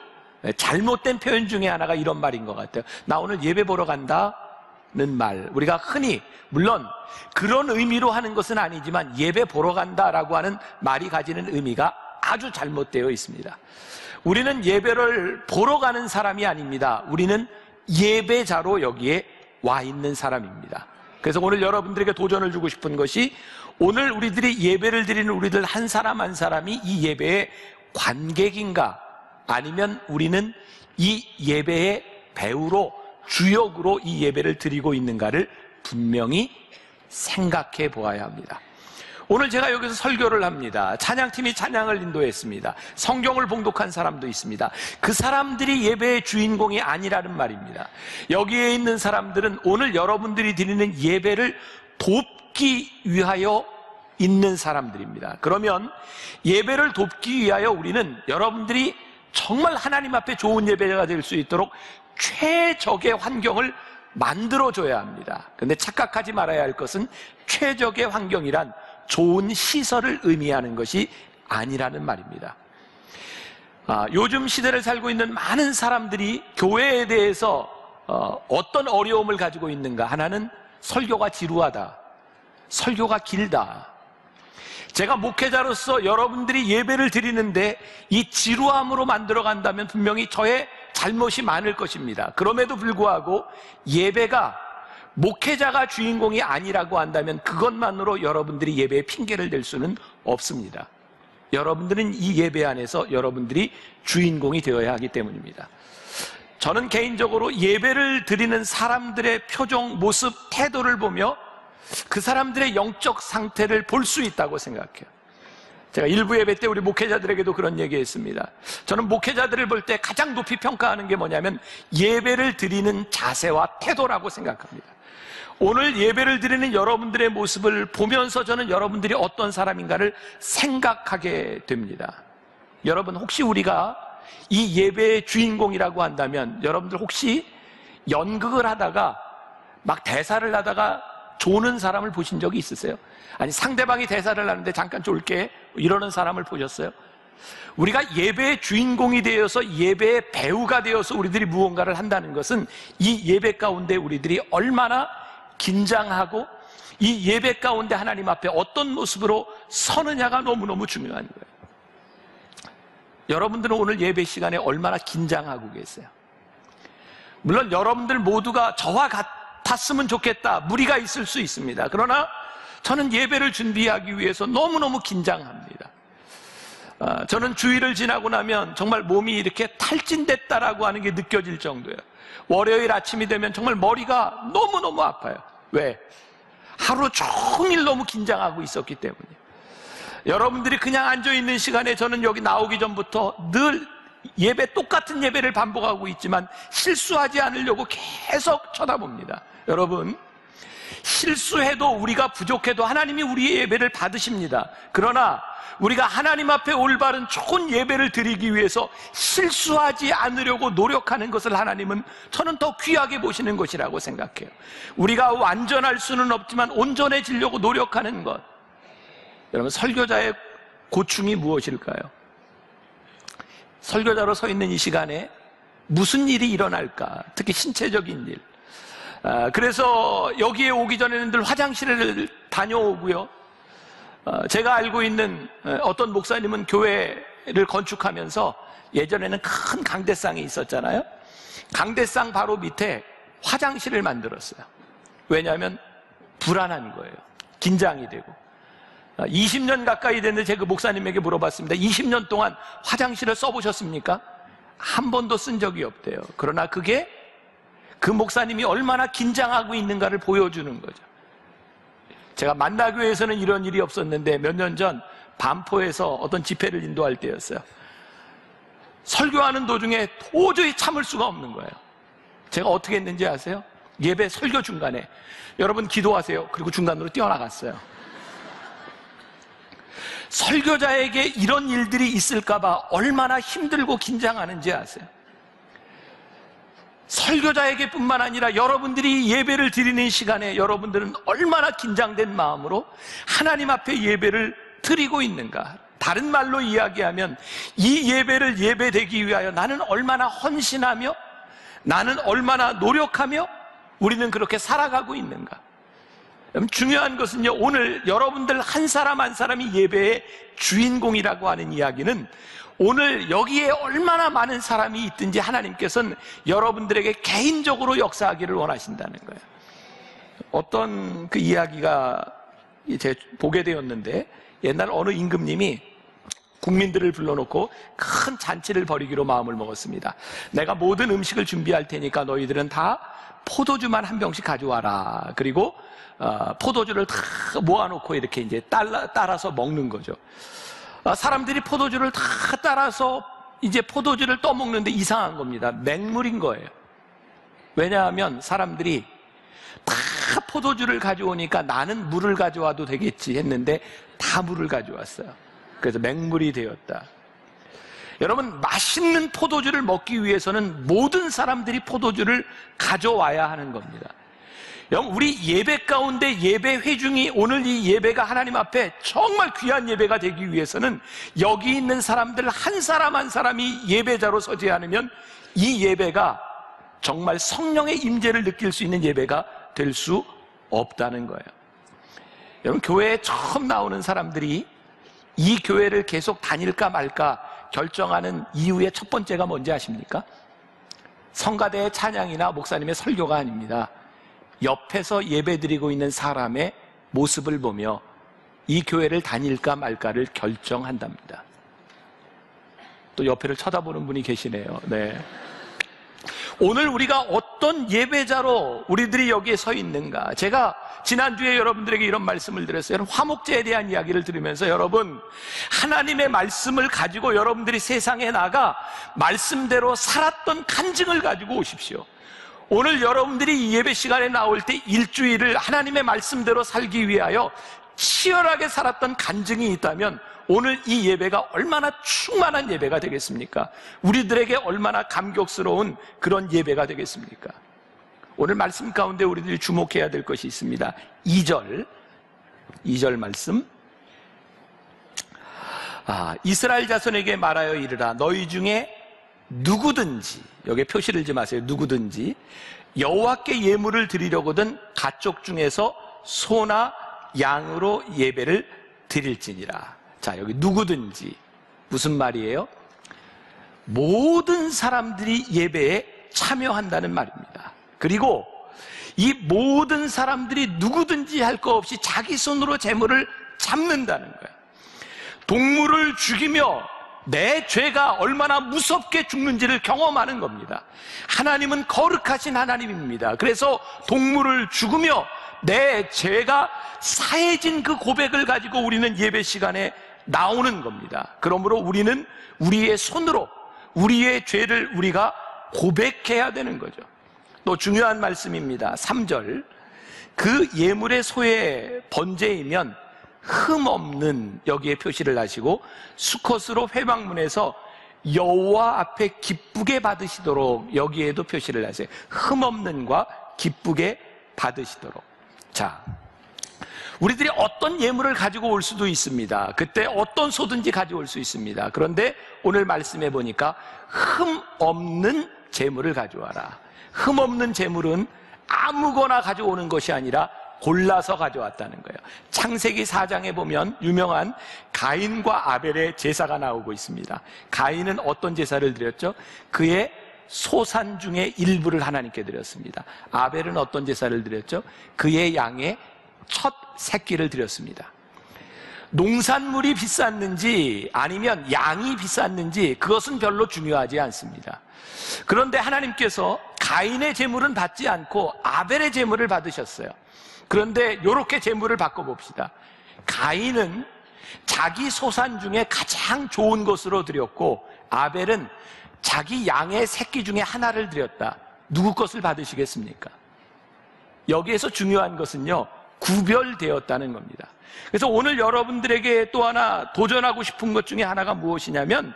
잘못된 표현 중에 하나가 이런 말인 것 같아요. 나 오늘 예배 보러 간다는 말. 우리가 흔히, 물론 그런 의미로 하는 것은 아니지만 예배 보러 간다라고 하는 말이 가지는 의미가 아주 잘못되어 있습니다. 우리는 예배를 보러 가는 사람이 아닙니다. 우리는 예배자로 여기에 와 있는 사람입니다. 그래서 오늘 여러분들에게 도전을 주고 싶은 것이, 오늘 우리들이 예배를 드리는 우리들 한 사람 한 사람이 이 예배의 관객인가, 아니면 우리는 이 예배의 배우로, 주역으로 이 예배를 드리고 있는가를 분명히 생각해 보아야 합니다. 오늘 제가 여기서 설교를 합니다. 찬양팀이 찬양을 인도했습니다. 성경을 봉독한 사람도 있습니다. 그 사람들이 예배의 주인공이 아니라는 말입니다. 여기에 있는 사람들은 오늘 여러분들이 드리는 예배를 돕기 위하여 있는 사람들입니다. 그러면 예배를 돕기 위하여 우리는 여러분들이 정말 하나님 앞에 좋은 예배가 될 수 있도록 최적의 환경을 만들어줘야 합니다. 그런데 착각하지 말아야 할 것은 최적의 환경이란 좋은 시설을 의미하는 것이 아니라는 말입니다. 요즘 시대를 살고 있는 많은 사람들이 교회에 대해서 어떤 어려움을 가지고 있는가? 하나는 설교가 지루하다, 설교가 길다. 제가 목회자로서 여러분들이 예배를 드리는데 이 지루함으로 만들어 간다면 분명히 저의 잘못이 많을 것입니다. 그럼에도 불구하고 예배가 목회자가 주인공이 아니라고 한다면 그것만으로 여러분들이 예배에 핑계를 댈 수는 없습니다. 여러분들은 이 예배 안에서 여러분들이 주인공이 되어야 하기 때문입니다. 저는 개인적으로 예배를 드리는 사람들의 표정, 모습, 태도를 보며 그 사람들의 영적 상태를 볼 수 있다고 생각해요. 제가 일부 예배 때 우리 목회자들에게도 그런 얘기했습니다. 저는 목회자들을 볼 때 가장 높이 평가하는 게 뭐냐면 예배를 드리는 자세와 태도라고 생각합니다. 오늘 예배를 드리는 여러분들의 모습을 보면서 저는 여러분들이 어떤 사람인가를 생각하게 됩니다. 여러분, 혹시 우리가 이 예배의 주인공이라고 한다면 여러분들 혹시 연극을 하다가 막 대사를 하다가 조는 사람을 보신 적이 있으세요? 아니, 상대방이 대사를 하는데 잠깐 쫄게 이러는 사람을 보셨어요? 우리가 예배의 주인공이 되어서 예배의 배우가 되어서 우리들이 무언가를 한다는 것은 이 예배 가운데 우리들이 얼마나 긴장하고 이 예배 가운데 하나님 앞에 어떤 모습으로 서느냐가 너무너무 중요한 거예요. 여러분들은 오늘 예배 시간에 얼마나 긴장하고 계세요? 물론 여러분들 모두가 저와 같았으면 좋겠다, 무리가 있을 수 있습니다. 그러나 저는 예배를 준비하기 위해서 너무너무 긴장합니다. 저는 주일을 지나고 나면 정말 몸이 이렇게 탈진됐다라고 하는 게 느껴질 정도예요. 월요일 아침이 되면 정말 머리가 너무너무 아파요. 왜? 하루 종일 너무 긴장하고 있었기 때문이에요. 여러분들이 그냥 앉아있는 시간에 저는 여기 나오기 전부터 늘 예배, 똑같은 예배를 반복하고 있지만 실수하지 않으려고 계속 쳐다봅니다. 여러분, 실수해도 우리가 부족해도 하나님이 우리의 예배를 받으십니다. 그러나 우리가 하나님 앞에 올바른 좋은 예배를 드리기 위해서 실수하지 않으려고 노력하는 것을 하나님은 저는 더 귀하게 보시는 것이라고 생각해요. 우리가 완전할 수는 없지만 온전해지려고 노력하는 것. 여러분, 설교자의 고충이 무엇일까요? 설교자로 서 있는 이 시간에 무슨 일이 일어날까? 특히 신체적인 일. 그래서 여기에 오기 전에는 늘 화장실을 다녀오고요. 제가 알고 있는 어떤 목사님은 교회를 건축하면서 예전에는 큰 강대상이 있었잖아요. 강대상 바로 밑에 화장실을 만들었어요. 왜냐하면 불안한 거예요. 긴장이 되고. 20년 가까이 됐는데 제가 그 목사님에게 물어봤습니다. 20년 동안 화장실을 써보셨습니까? 한 번도 쓴 적이 없대요. 그러나 그게 그 목사님이 얼마나 긴장하고 있는가를 보여주는 거죠. 제가 만나교회에서는 이런 일이 없었는데 몇 년 전 반포에서 어떤 집회를 인도할 때였어요. 설교하는 도중에 도저히 참을 수가 없는 거예요. 제가 어떻게 했는지 아세요? 예배 설교 중간에 여러분 기도하세요. 그리고 중간으로 뛰어나갔어요. 설교자에게 이런 일들이 있을까 봐 얼마나 힘들고 긴장하는지 아세요? 설교자에게 뿐만 아니라 여러분들이 예배를 드리는 시간에 여러분들은 얼마나 긴장된 마음으로 하나님 앞에 예배를 드리고 있는가? 다른 말로 이야기하면 이 예배를 예배되기 위하여 나는 얼마나 헌신하며 나는 얼마나 노력하며 우리는 그렇게 살아가고 있는가? 중요한 것은요, 오늘 여러분들 한 사람 한 사람이 예배의 주인공이라고 하는 이야기는 오늘 여기에 얼마나 많은 사람이 있든지 하나님께서는 여러분들에게 개인적으로 역사하기를 원하신다는 거예요. 어떤 그 이야기가 제가 보게 되었는데, 옛날 어느 임금님이 국민들을 불러놓고 큰 잔치를 벌이기로 마음을 먹었습니다. 내가 모든 음식을 준비할 테니까 너희들은 다 포도주만 한 병씩 가져와라. 그리고 포도주를 다 모아놓고 이렇게 이제 따라서 먹는 거죠. 사람들이 포도주를 다 따라서 이제 포도주를 떠먹는데 이상한 겁니다. 맹물인 거예요. 왜냐하면 사람들이 다 포도주를 가져오니까 나는 물을 가져와도 되겠지 했는데 다 물을 가져왔어요. 그래서 맹물이 되었다. 여러분, 맛있는 포도주를 먹기 위해서는 모든 사람들이 포도주를 가져와야 하는 겁니다. 여러분, 우리 예배 가운데 예배 회중이 오늘 이 예배가 하나님 앞에 정말 귀한 예배가 되기 위해서는 여기 있는 사람들 한 사람 한 사람이 예배자로 서지 않으면 이 예배가 정말 성령의 임재를 느낄 수 있는 예배가 될 수 없다는 거예요. 여러분, 교회에 처음 나오는 사람들이 이 교회를 계속 다닐까 말까 결정하는 이유의 첫 번째가 뭔지 아십니까? 성가대의 찬양이나 목사님의 설교가 아닙니다. 옆에서 예배드리고 있는 사람의 모습을 보며 이 교회를 다닐까 말까를 결정한답니다. 또 옆에를 쳐다보는 분이 계시네요. 네. 오늘 우리가 어떤 예배자로 우리들이 여기에 서 있는가? 제가 지난주에 여러분들에게 이런 말씀을 드렸어요. 여러분, 화목제에 대한 이야기를 들으면서 여러분, 하나님의 말씀을 가지고 여러분들이 세상에 나가 말씀대로 살았던 간증을 가지고 오십시오. 오늘 여러분들이 이 예배 시간에 나올 때 일주일을 하나님의 말씀대로 살기 위하여 치열하게 살았던 간증이 있다면 오늘 이 예배가 얼마나 충만한 예배가 되겠습니까? 우리들에게 얼마나 감격스러운 그런 예배가 되겠습니까? 오늘 말씀 가운데 우리들이 주목해야 될 것이 있습니다. 2절 말씀. 이스라엘 자손에게 말하여 이르라. 너희 중에 누구든지, 여기에 표시를 좀 하세요. 누구든지 여호와께 예물을 드리려거든 가족 중에서 소나 양으로 예배를 드릴지니라. 자, 여기 누구든지 무슨 말이에요? 모든 사람들이 예배에 참여한다는 말입니다. 그리고 이 모든 사람들이 누구든지 할 거 없이 자기 손으로 재물을 잡는다는 거예요. 동물을 죽이며 내 죄가 얼마나 무섭게 죽는지를 경험하는 겁니다. 하나님은 거룩하신 하나님입니다. 그래서 동물을 죽으며 내 죄가 사해진 그 고백을 가지고 우리는 예배 시간에 나오는 겁니다. 그러므로 우리는 우리의 손으로 우리의 죄를 우리가 고백해야 되는 거죠. 또 중요한 말씀입니다. 3절. 그 예물의 소의 번제이면 흠없는, 여기에 표시를 하시고 수컷으로 회막문에서 여호와 앞에 기쁘게 받으시도록, 여기에도 표시를 하세요. 흠없는과 기쁘게 받으시도록. 자, 우리들이 어떤 예물을 가지고 올 수도 있습니다. 그때 어떤 소든지 가지고 올 수 있습니다. 그런데 오늘 말씀해 보니까 흠없는 제물을 가져와라. 흠없는 제물은 아무거나 가져오는 것이 아니라 골라서 가져왔다는 거예요. 창세기 4장에 보면 유명한 가인과 아벨의 제사가 나오고 있습니다. 가인은 어떤 제사를 드렸죠? 그의 소산 중에 일부를 하나님께 드렸습니다. 아벨은 어떤 제사를 드렸죠? 그의 양의 첫 새끼를 드렸습니다. 농산물이 비쌌는지 아니면 양이 비쌌는지 그것은 별로 중요하지 않습니다. 그런데 하나님께서 가인의 제물은 받지 않고 아벨의 제물을 받으셨어요. 그런데 이렇게 제물을 바꿔봅시다. 가인은 자기 소산 중에 가장 좋은 것으로 드렸고 아벨은 자기 양의 새끼 중에 하나를 드렸다. 누구 것을 받으시겠습니까? 여기에서 중요한 것은요, 구별되었다는 겁니다. 그래서 오늘 여러분들에게 또 하나 도전하고 싶은 것 중에 하나가 무엇이냐면,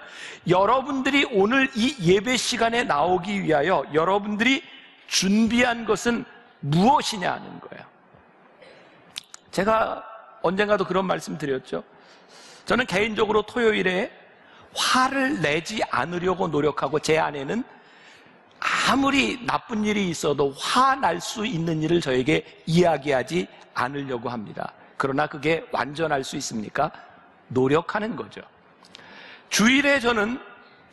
여러분들이 오늘 이 예배 시간에 나오기 위하여 여러분들이 준비한 것은 무엇이냐 하는 거예요. 제가 언젠가도 그런 말씀 드렸죠. 저는 개인적으로 토요일에 화를 내지 않으려고 노력하고, 제 안에는 아무리 나쁜 일이 있어도 화날 수 있는 일을 저에게 이야기하지 않으려고 합니다. 그러나 그게 완전할 수 있습니까? 노력하는 거죠. 주일에 저는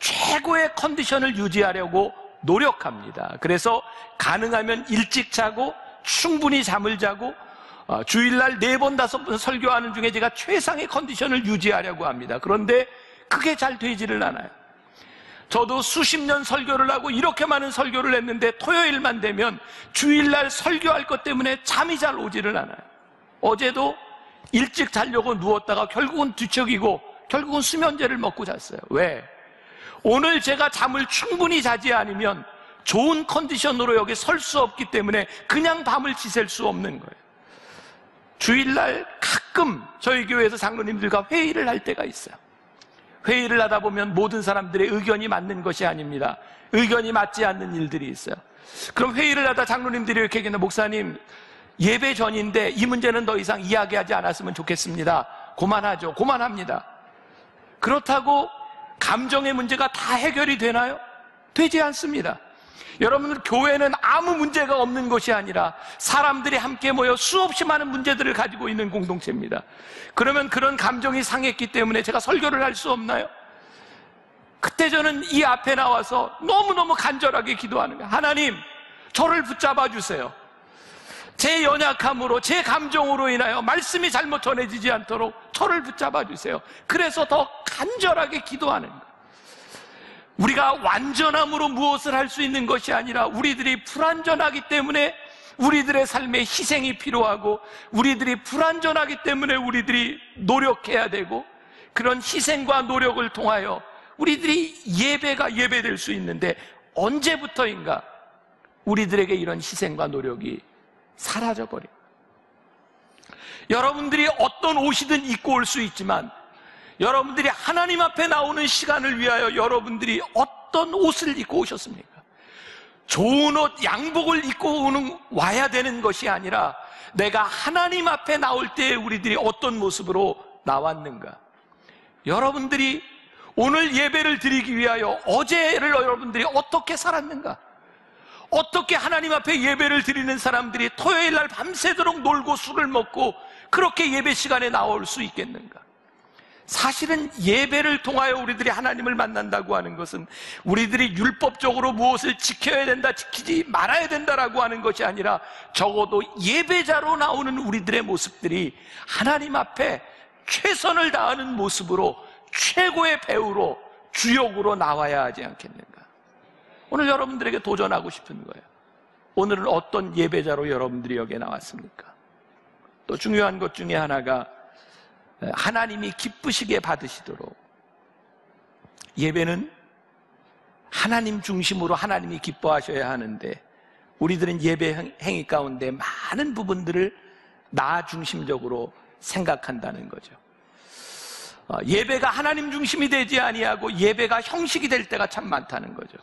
최고의 컨디션을 유지하려고 노력합니다. 그래서 가능하면 일찍 자고 충분히 잠을 자고, 주일날 4번, 5번 설교하는 중에 제가 최상의 컨디션을 유지하려고 합니다. 그런데 그게 잘 되지를 않아요. 저도 수십 년 설교를 하고 이렇게 많은 설교를 했는데 토요일만 되면 주일날 설교할 것 때문에 잠이 잘 오지를 않아요. 어제도 일찍 자려고 누웠다가 결국은 뒤척이고 결국은 수면제를 먹고 잤어요. 왜? 오늘 제가 잠을 충분히 자지 않으면 좋은 컨디션으로 여기 설 수 없기 때문에 그냥 밤을 지샐 수 없는 거예요. 주일날 가끔 저희 교회에서 장로님들과 회의를 할 때가 있어요. 회의를 하다 보면 모든 사람들의 의견이 맞는 것이 아닙니다. 의견이 맞지 않는 일들이 있어요. 그럼 회의를 하다 장로님들이 이렇게 얘기하는, 목사님 예배 전인데 이 문제는 더 이상 이야기하지 않았으면 좋겠습니다. 그만하죠. 그만합니다. 그렇다고 감정의 문제가 다 해결이 되나요? 되지 않습니다. 여러분들, 교회는 아무 문제가 없는 것이 아니라 사람들이 함께 모여 수없이 많은 문제들을 가지고 있는 공동체입니다. 그러면 그런 감정이 상했기 때문에 제가 설교를 할 수 없나요? 그때 저는 이 앞에 나와서 너무너무 간절하게 기도하는 거예요. 하나님, 저를 붙잡아 주세요. 제 연약함으로, 제 감정으로 인하여 말씀이 잘못 전해지지 않도록 저를 붙잡아 주세요. 그래서 더 간절하게 기도하는 거예요. 우리가 완전함으로 무엇을 할 수 있는 것이 아니라 우리들이 불완전하기 때문에 우리들의 삶에 희생이 필요하고, 우리들이 불완전하기 때문에 우리들이 노력해야 되고, 그런 희생과 노력을 통하여 우리들이 예배가 예배될 수 있는데, 언제부터인가 우리들에게 이런 희생과 노력이 사라져버립니다. 여러분들이 어떤 옷이든 입고 올 수 있지만, 여러분들이 하나님 앞에 나오는 시간을 위하여 여러분들이 어떤 옷을 입고 오셨습니까? 좋은 옷, 양복을 입고 와야 되는 것이 아니라 내가 하나님 앞에 나올 때 우리들이 어떤 모습으로 나왔는가? 여러분들이 오늘 예배를 드리기 위하여 어제를 여러분들이 어떻게 살았는가? 어떻게 하나님 앞에 예배를 드리는 사람들이 토요일 날 밤새도록 놀고 술을 먹고 그렇게 예배 시간에 나올 수 있겠는가? 사실은 예배를 통하여 우리들이 하나님을 만난다고 하는 것은 우리들이 율법적으로 무엇을 지켜야 된다, 지키지 말아야 된다라고 하는 것이 아니라 적어도 예배자로 나오는 우리들의 모습들이 하나님 앞에 최선을 다하는 모습으로, 최고의 배우로, 주역으로 나와야 하지 않겠는가? 오늘 여러분들에게 도전하고 싶은 거예요. 오늘은 어떤 예배자로 여러분들이 여기에 나왔습니까? 또 중요한 것 중에 하나가 하나님이 기쁘시게 받으시도록, 예배는 하나님 중심으로 하나님이 기뻐하셔야 하는데 우리들은 예배 행위 가운데 많은 부분들을 나 중심적으로 생각한다는 거죠. 예배가 하나님 중심이 되지 아니하고 예배가 형식이 될 때가 참 많다는 거죠.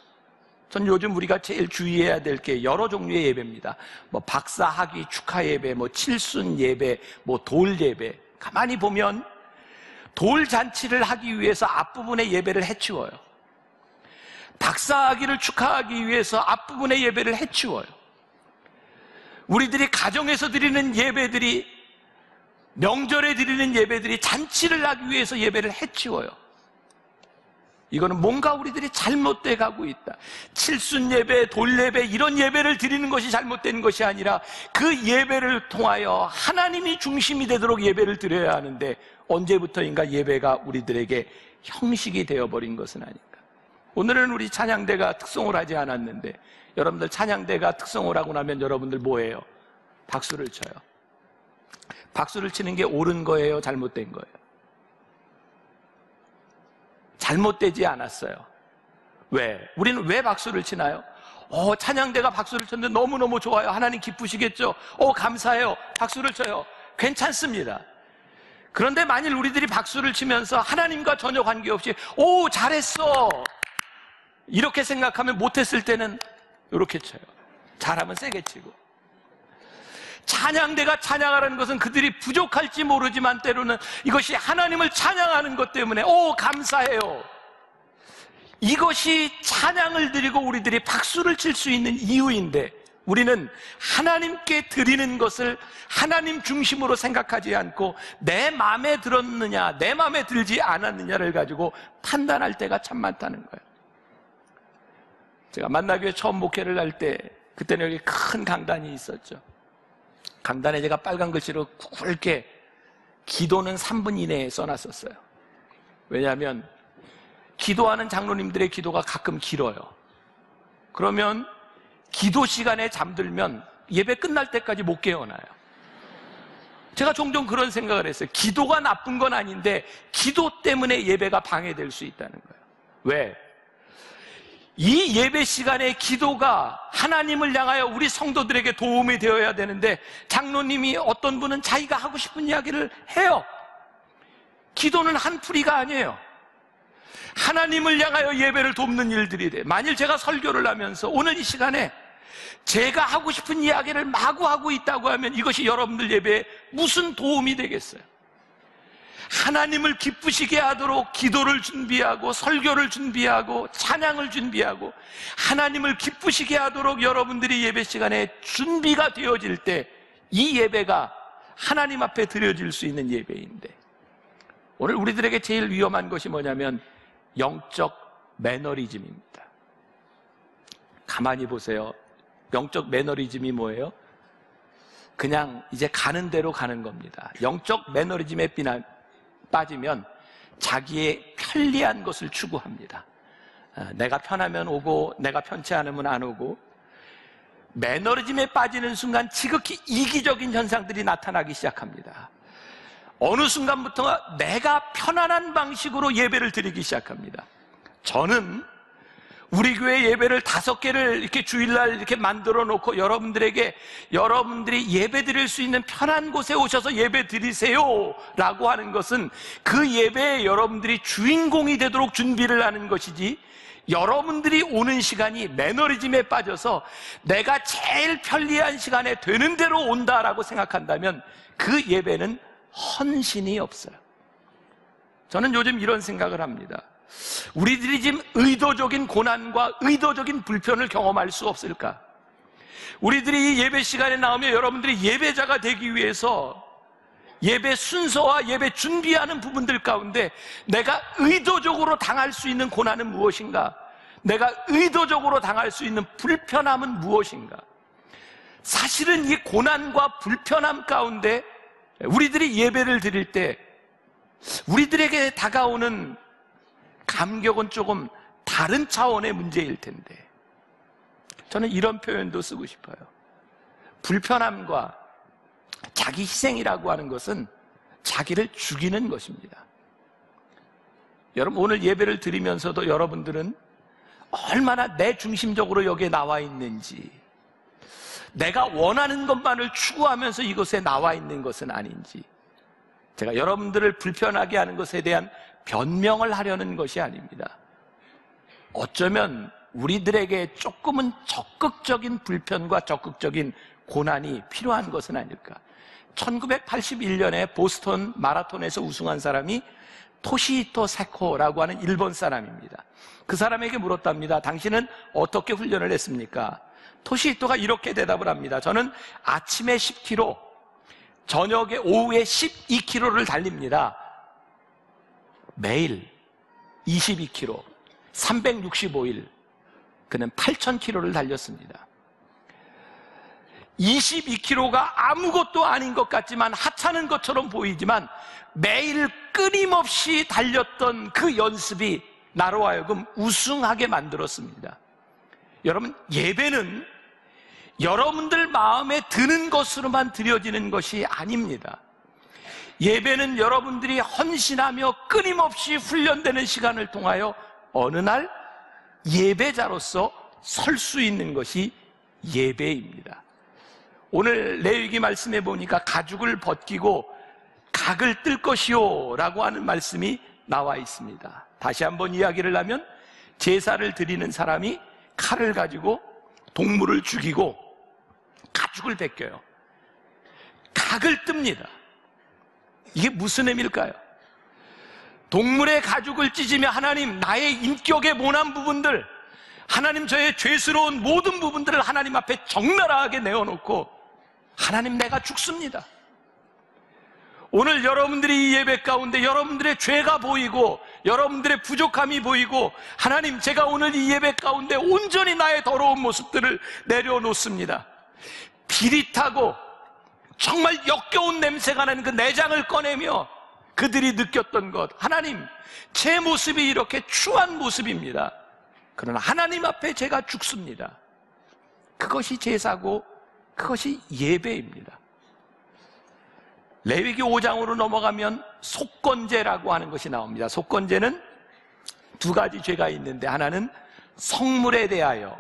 전 요즘 우리가 제일 주의해야 될 게 여러 종류의 예배입니다. 박사학위 축하 예배, 칠순 예배, 돌 예배. 가만히 보면 돌 잔치를 하기 위해서 앞부분의 예배를 해치워요. 박사학위를 축하하기 위해서 앞부분의 예배를 해치워요. 우리들이 가정에서 드리는 예배들이, 명절에 드리는 예배들이 잔치를 하기 위해서 예배를 해치워요. 이거는 뭔가 우리들이 잘못돼 가고 있다. 칠순 예배, 돌 예배, 이런 예배를 드리는 것이 잘못된 것이 아니라 그 예배를 통하여 하나님이 중심이 되도록 예배를 드려야 하는데 언제부터인가 예배가 우리들에게 형식이 되어버린 것은 아닌가. 오늘은 우리 찬양대가 특송을 하지 않았는데 여러분들 찬양대가 특송을 하고 나면 여러분들 뭐예요? 박수를 쳐요. 박수를 치는 게 옳은 거예요? 잘못된 거예요? 잘못되지 않았어요. 왜? 우리는 왜 박수를 치나요? 찬양대가 박수를 쳤는데 너무너무 좋아요. 하나님 기쁘시겠죠? 감사해요. 박수를 쳐요. 괜찮습니다. 그런데 만일 우리들이 박수를 치면서 하나님과 전혀 관계없이 잘했어 이렇게 생각하면, 못했을 때는 이렇게 쳐요. 잘하면 세게 치고. 찬양대가 찬양하라는 것은 그들이 부족할지 모르지만 때로는 이것이 하나님을 찬양하는 것 때문에 감사해요, 이것이 찬양을 드리고 우리들이 박수를 칠 수 있는 이유인데, 우리는 하나님께 드리는 것을 하나님 중심으로 생각하지 않고 내 마음에 들었느냐 내 마음에 들지 않았느냐를 가지고 판단할 때가 참 많다는 거예요. 제가 만나교회 처음 목회를 할 때, 그때는 여기 큰 강단이 있었죠. 강단에 제가 빨간 글씨로 굵게 기도는 3분 이내에 써놨었어요. 왜냐하면 기도하는 장로님들의 기도가 가끔 길어요. 그러면 기도 시간에 잠들면 예배 끝날 때까지 못 깨어나요. 제가 종종 그런 생각을 했어요. 기도가 나쁜 건 아닌데 기도 때문에 예배가 방해될 수 있다는 거예요. 왜? 이 예배 시간에 기도가 하나님을 향하여 우리 성도들에게 도움이 되어야 되는데, 장로님이 어떤 분은 자기가 하고 싶은 이야기를 해요. 기도는 한풀이가 아니에요. 하나님을 향하여 예배를 돕는 일들이 돼. 만일 제가 설교를 하면서 오늘 이 시간에 제가 하고 싶은 이야기를 마구 하고 있다고 하면 이것이 여러분들 예배에 무슨 도움이 되겠어요? 하나님을 기쁘시게 하도록 기도를 준비하고 설교를 준비하고 찬양을 준비하고 하나님을 기쁘시게 하도록 여러분들이 예배 시간에 준비가 되어질 때 이 예배가 하나님 앞에 드려질 수 있는 예배인데, 오늘 우리들에게 제일 위험한 것이 뭐냐면 영적 매너리즘입니다. 가만히 보세요. 영적 매너리즘이 뭐예요? 그냥 이제 가는 대로 가는 겁니다. 영적 매너리즘에 빠지면 자기의 편리한 것을 추구합니다. 내가 편하면 오고 내가 편치 않으면 안 오고, 매너리즘에 빠지는 순간 지극히 이기적인 현상들이 나타나기 시작합니다. 어느 순간부터 내가 편안한 방식으로 예배를 드리기 시작합니다. 저는 우리 교회 예배를 5개를 이렇게 주일날 이렇게 만들어 놓고 여러분들에게 여러분들이 예배 드릴 수 있는 편한 곳에 오셔서 예배 드리세요 라고 하는 것은 그 예배에 여러분들이 주인공이 되도록 준비를 하는 것이지, 여러분들이 오는 시간이 매너리즘에 빠져서 내가 제일 편리한 시간에 되는 대로 온다라고 생각한다면 그 예배는 헌신이 없어요. 저는 요즘 이런 생각을 합니다. 우리들이 지금 의도적인 고난과 의도적인 불편을 경험할 수 없을까? 우리들이 이 예배 시간에 나오면 여러분들이 예배자가 되기 위해서 예배 순서와 예배 준비하는 부분들 가운데 내가 의도적으로 당할 수 있는 고난은 무엇인가? 내가 의도적으로 당할 수 있는 불편함은 무엇인가? 사실은 이 고난과 불편함 가운데 우리들이 예배를 드릴 때 우리들에게 다가오는 감격은 조금 다른 차원의 문제일 텐데, 저는 이런 표현도 쓰고 싶어요. 불편함과 자기 희생이라고 하는 것은 자기를 죽이는 것입니다. 여러분, 오늘 예배를 드리면서도 여러분들은 얼마나 내 중심적으로 여기에 나와 있는지, 내가 원하는 것만을 추구하면서 이곳에 나와 있는 것은 아닌지, 제가 여러분들을 불편하게 하는 것에 대한 변명을 하려는 것이 아닙니다. 어쩌면 우리들에게 조금은 적극적인 불편과 적극적인 고난이 필요한 것은 아닐까. 1981년에 보스턴 마라톤에서 우승한 사람이 토시히토 세코라고 하는 일본 사람입니다. 그 사람에게 물었답니다. 당신은 어떻게 훈련을 했습니까? 토시히토가 이렇게 대답을 합니다. 저는 아침에 10km, 저녁에 오후에 12km를 달립니다. 매일 22km, 365일, 그는 8,000km를 달렸습니다. 22km가 아무것도 아닌 것 같지만, 하찮은 것처럼 보이지만 매일 끊임없이 달렸던 그 연습이 나로 하여금 우승하게 만들었습니다. 여러분, 예배는 여러분들 마음에 드는 것으로만 드려지는 것이 아닙니다. 예배는 여러분들이 헌신하며 끊임없이 훈련되는 시간을 통하여 어느 날 예배자로서 설 수 있는 것이 예배입니다. 오늘 레위기 말씀해 보니까 가죽을 벗기고 각을 뜰 것이요 라고 하는 말씀이 나와 있습니다. 다시 한번 이야기를 하면 제사를 드리는 사람이 칼을 가지고 동물을 죽이고 가죽을 벗겨요. 각을 뜹니다. 이게 무슨 의미일까요? 동물의 가죽을 찢으며 하나님, 나의 인격의 모난 부분들, 하나님 저의 죄스러운 모든 부분들을 하나님 앞에 적나라하게 내어놓고 하나님 내가 죽습니다. 오늘 여러분들이 이 예배 가운데 여러분들의 죄가 보이고 여러분들의 부족함이 보이고 하나님 제가 오늘 이 예배 가운데 온전히 나의 더러운 모습들을 내려놓습니다. 비릿하고 정말 역겨운 냄새가 나는 그 내장을 꺼내며 그들이 느꼈던 것, 하나님 제 모습이 이렇게 추한 모습입니다. 그러나 하나님 앞에 제가 죽습니다. 그것이 제사고 그것이 예배입니다. 레위기 5장으로 넘어가면 속건제라고 하는 것이 나옵니다. 속건제는 두 가지 죄가 있는데 하나는 성물에 대하여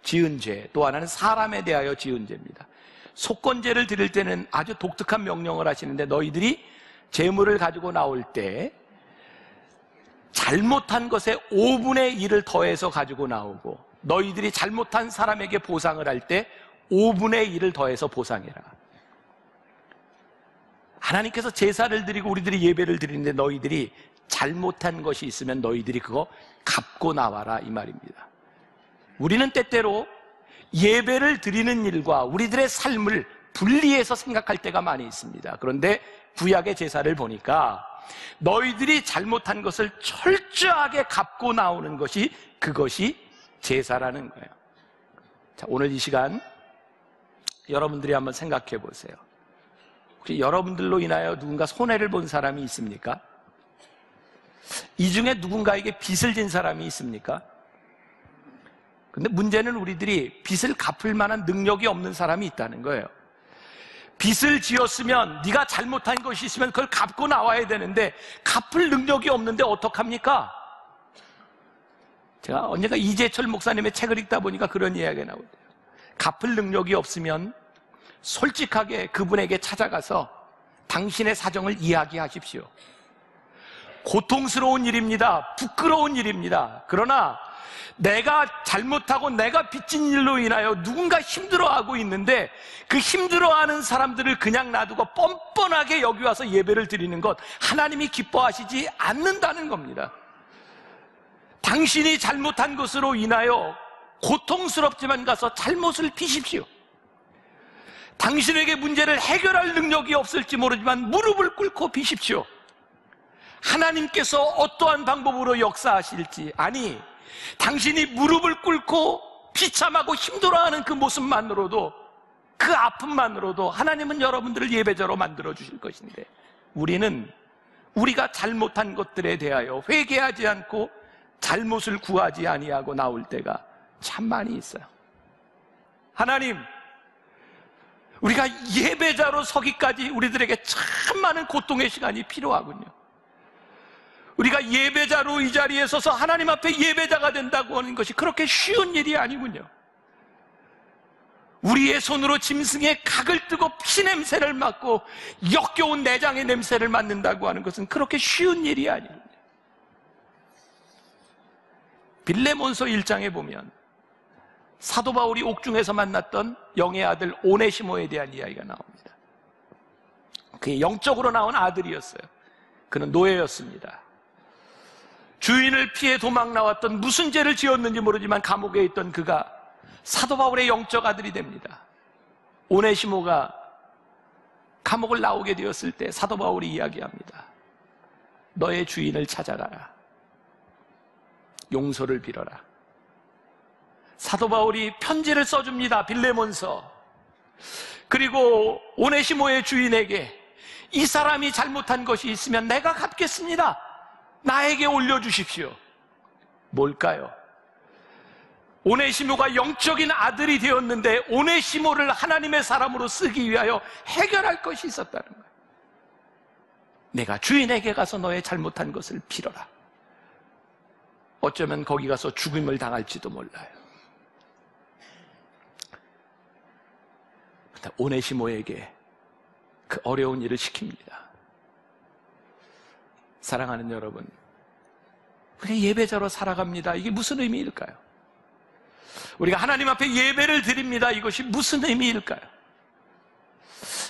지은 죄, 또 하나는 사람에 대하여 지은 죄입니다. 속건제를 드릴 때는 아주 독특한 명령을 하시는데 너희들이 제물을 가지고 나올 때 잘못한 것에 5분의 1을 더해서 가지고 나오고 너희들이 잘못한 사람에게 보상을 할 때 5분의 1을 더해서 보상해라. 하나님께서 제사를 드리고 우리들이 예배를 드리는데 너희들이 잘못한 것이 있으면 너희들이 그거 갚고 나와라 이 말입니다. 우리는 때때로 예배를 드리는 일과 우리들의 삶을 분리해서 생각할 때가 많이 있습니다. 그런데 구약의 제사를 보니까 너희들이 잘못한 것을 철저하게 갚고 나오는 것이 그것이 제사라는 거예요. 자, 오늘 이 시간 여러분들이 한번 생각해 보세요. 혹시 여러분들로 인하여 누군가 손해를 본 사람이 있습니까? 이 중에 누군가에게 빚을 진 사람이 있습니까? 근데 문제는 우리들이 빚을 갚을 만한 능력이 없는 사람이 있다는 거예요. 빚을 지었으면 네가 잘못한 것이 있으면 그걸 갚고 나와야 되는데 갚을 능력이 없는데 어떡합니까? 제가 언젠가 이재철 목사님의 책을 읽다 보니까 그런 이야기가 나오더라고요. 갚을 능력이 없으면 솔직하게 그분에게 찾아가서 당신의 사정을 이야기하십시오. 고통스러운 일입니다. 부끄러운 일입니다. 그러나 내가 잘못하고 내가 빚진 일로 인하여 누군가 힘들어하고 있는데 그 힘들어하는 사람들을 그냥 놔두고 뻔뻔하게 여기 와서 예배를 드리는 것 하나님이 기뻐하시지 않는다는 겁니다. 당신이 잘못한 것으로 인하여 고통스럽지만 가서 잘못을 비십시오. 당신에게 문제를 해결할 능력이 없을지 모르지만 무릎을 꿇고 비십시오. 하나님께서 어떠한 방법으로 역사하실지, 아니 당신이 무릎을 꿇고 비참하고 힘들어하는 그 모습만으로도, 그 아픔만으로도 하나님은 여러분들을 예배자로 만들어 주실 것인데 우리는 우리가 잘못한 것들에 대하여 회개하지 않고 잘못을 구하지 아니하고 나올 때가 참 많이 있어요. 하나님, 우리가 예배자로 서기까지 우리들에게 참 많은 고통의 시간이 필요하군요. 우리가 예배자로 이 자리에 서서 하나님 앞에 예배자가 된다고 하는 것이 그렇게 쉬운 일이 아니군요. 우리의 손으로 짐승의 각을 뜨고 피냄새를 맡고 역겨운 내장의 냄새를 맡는다고 하는 것은 그렇게 쉬운 일이 아니군요. 빌레몬서 1장에 보면 사도 바울이 옥중에서 만났던 영의 아들 오네시모에 대한 이야기가 나옵니다. 그의 영적으로 나온 아들이었어요. 그는 노예였습니다. 주인을 피해 도망 나왔던, 무슨 죄를 지었는지 모르지만 감옥에 있던 그가 사도 바울의 영적 아들이 됩니다. 오네시모가 감옥을 나오게 되었을 때 사도 바울이 이야기합니다. 너의 주인을 찾아가라. 용서를 빌어라. 사도 바울이 편지를 써줍니다. 빌레몬서. 그리고 오네시모의 주인에게 이 사람이 잘못한 것이 있으면 내가 갚겠습니다. 나에게 올려주십시오. 뭘까요? 오네시모가 영적인 아들이 되었는데 오네시모를 하나님의 사람으로 쓰기 위하여 해결할 것이 있었다는 거예요. 내가 주인에게 가서 너의 잘못한 것을 빌어라. 어쩌면 거기 가서 죽임을 당할지도 몰라요. 근데 오네시모에게 그 어려운 일을 시킵니다. 사랑하는 여러분, 우리 예배자로 살아갑니다. 이게 무슨 의미일까요? 우리가 하나님 앞에 예배를 드립니다. 이것이 무슨 의미일까요?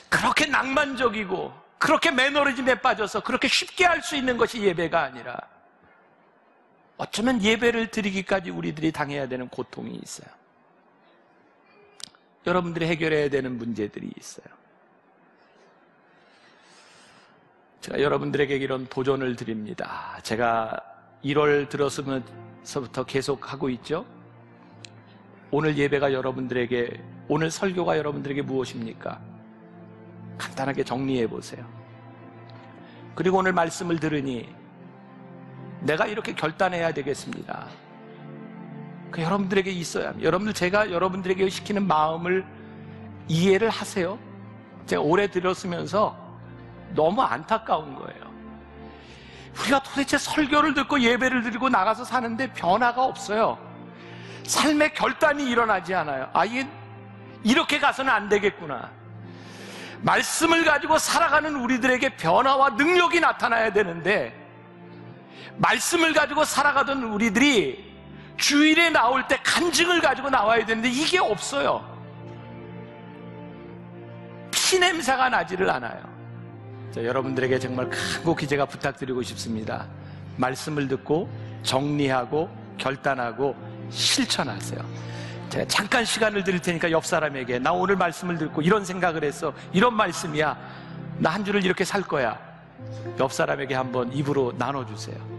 그렇게 낭만적이고 그렇게 매너리즘에 빠져서 그렇게 쉽게 할 수 있는 것이 예배가 아니라 어쩌면 예배를 드리기까지 우리들이 당해야 되는 고통이 있어요. 여러분들이 해결해야 되는 문제들이 있어요. 제가 여러분들에게 이런 도전을 드립니다. 제가 1월 들어서부터 계속 하고 있죠. 오늘 예배가 여러분들에게, 오늘 설교가 여러분들에게 무엇입니까? 간단하게 정리해 보세요. 그리고 오늘 말씀을 들으니 내가 이렇게 결단해야 되겠습니다. 그 여러분들에게 있어야 합니다. 여러분들, 제가 여러분들에게 시키는 마음을 이해를 하세요. 제가 오래 들었으면서 너무 안타까운 거예요. 우리가 도대체 설교를 듣고 예배를 드리고 나가서 사는데 변화가 없어요. 삶의 결단이 일어나지 않아요. 이게 이렇게 가서는 안 되겠구나. 말씀을 가지고 살아가는 우리들에게 변화와 능력이 나타나야 되는데, 말씀을 가지고 살아가던 우리들이 주일에 나올 때 간증을 가지고 나와야 되는데 이게 없어요. 피냄새가 나지를 않아요. 자, 여러분들에게 정말 간곡히 제가 부탁드리고 싶습니다. 말씀을 듣고 정리하고 결단하고 실천하세요. 제가 잠깐 시간을 드릴 테니까 옆 사람에게, 나 오늘 말씀을 듣고 이런 생각을 했어, 이런 말씀이야, 나 한 주를 이렇게 살 거야, 옆 사람에게 한번 입으로 나눠주세요.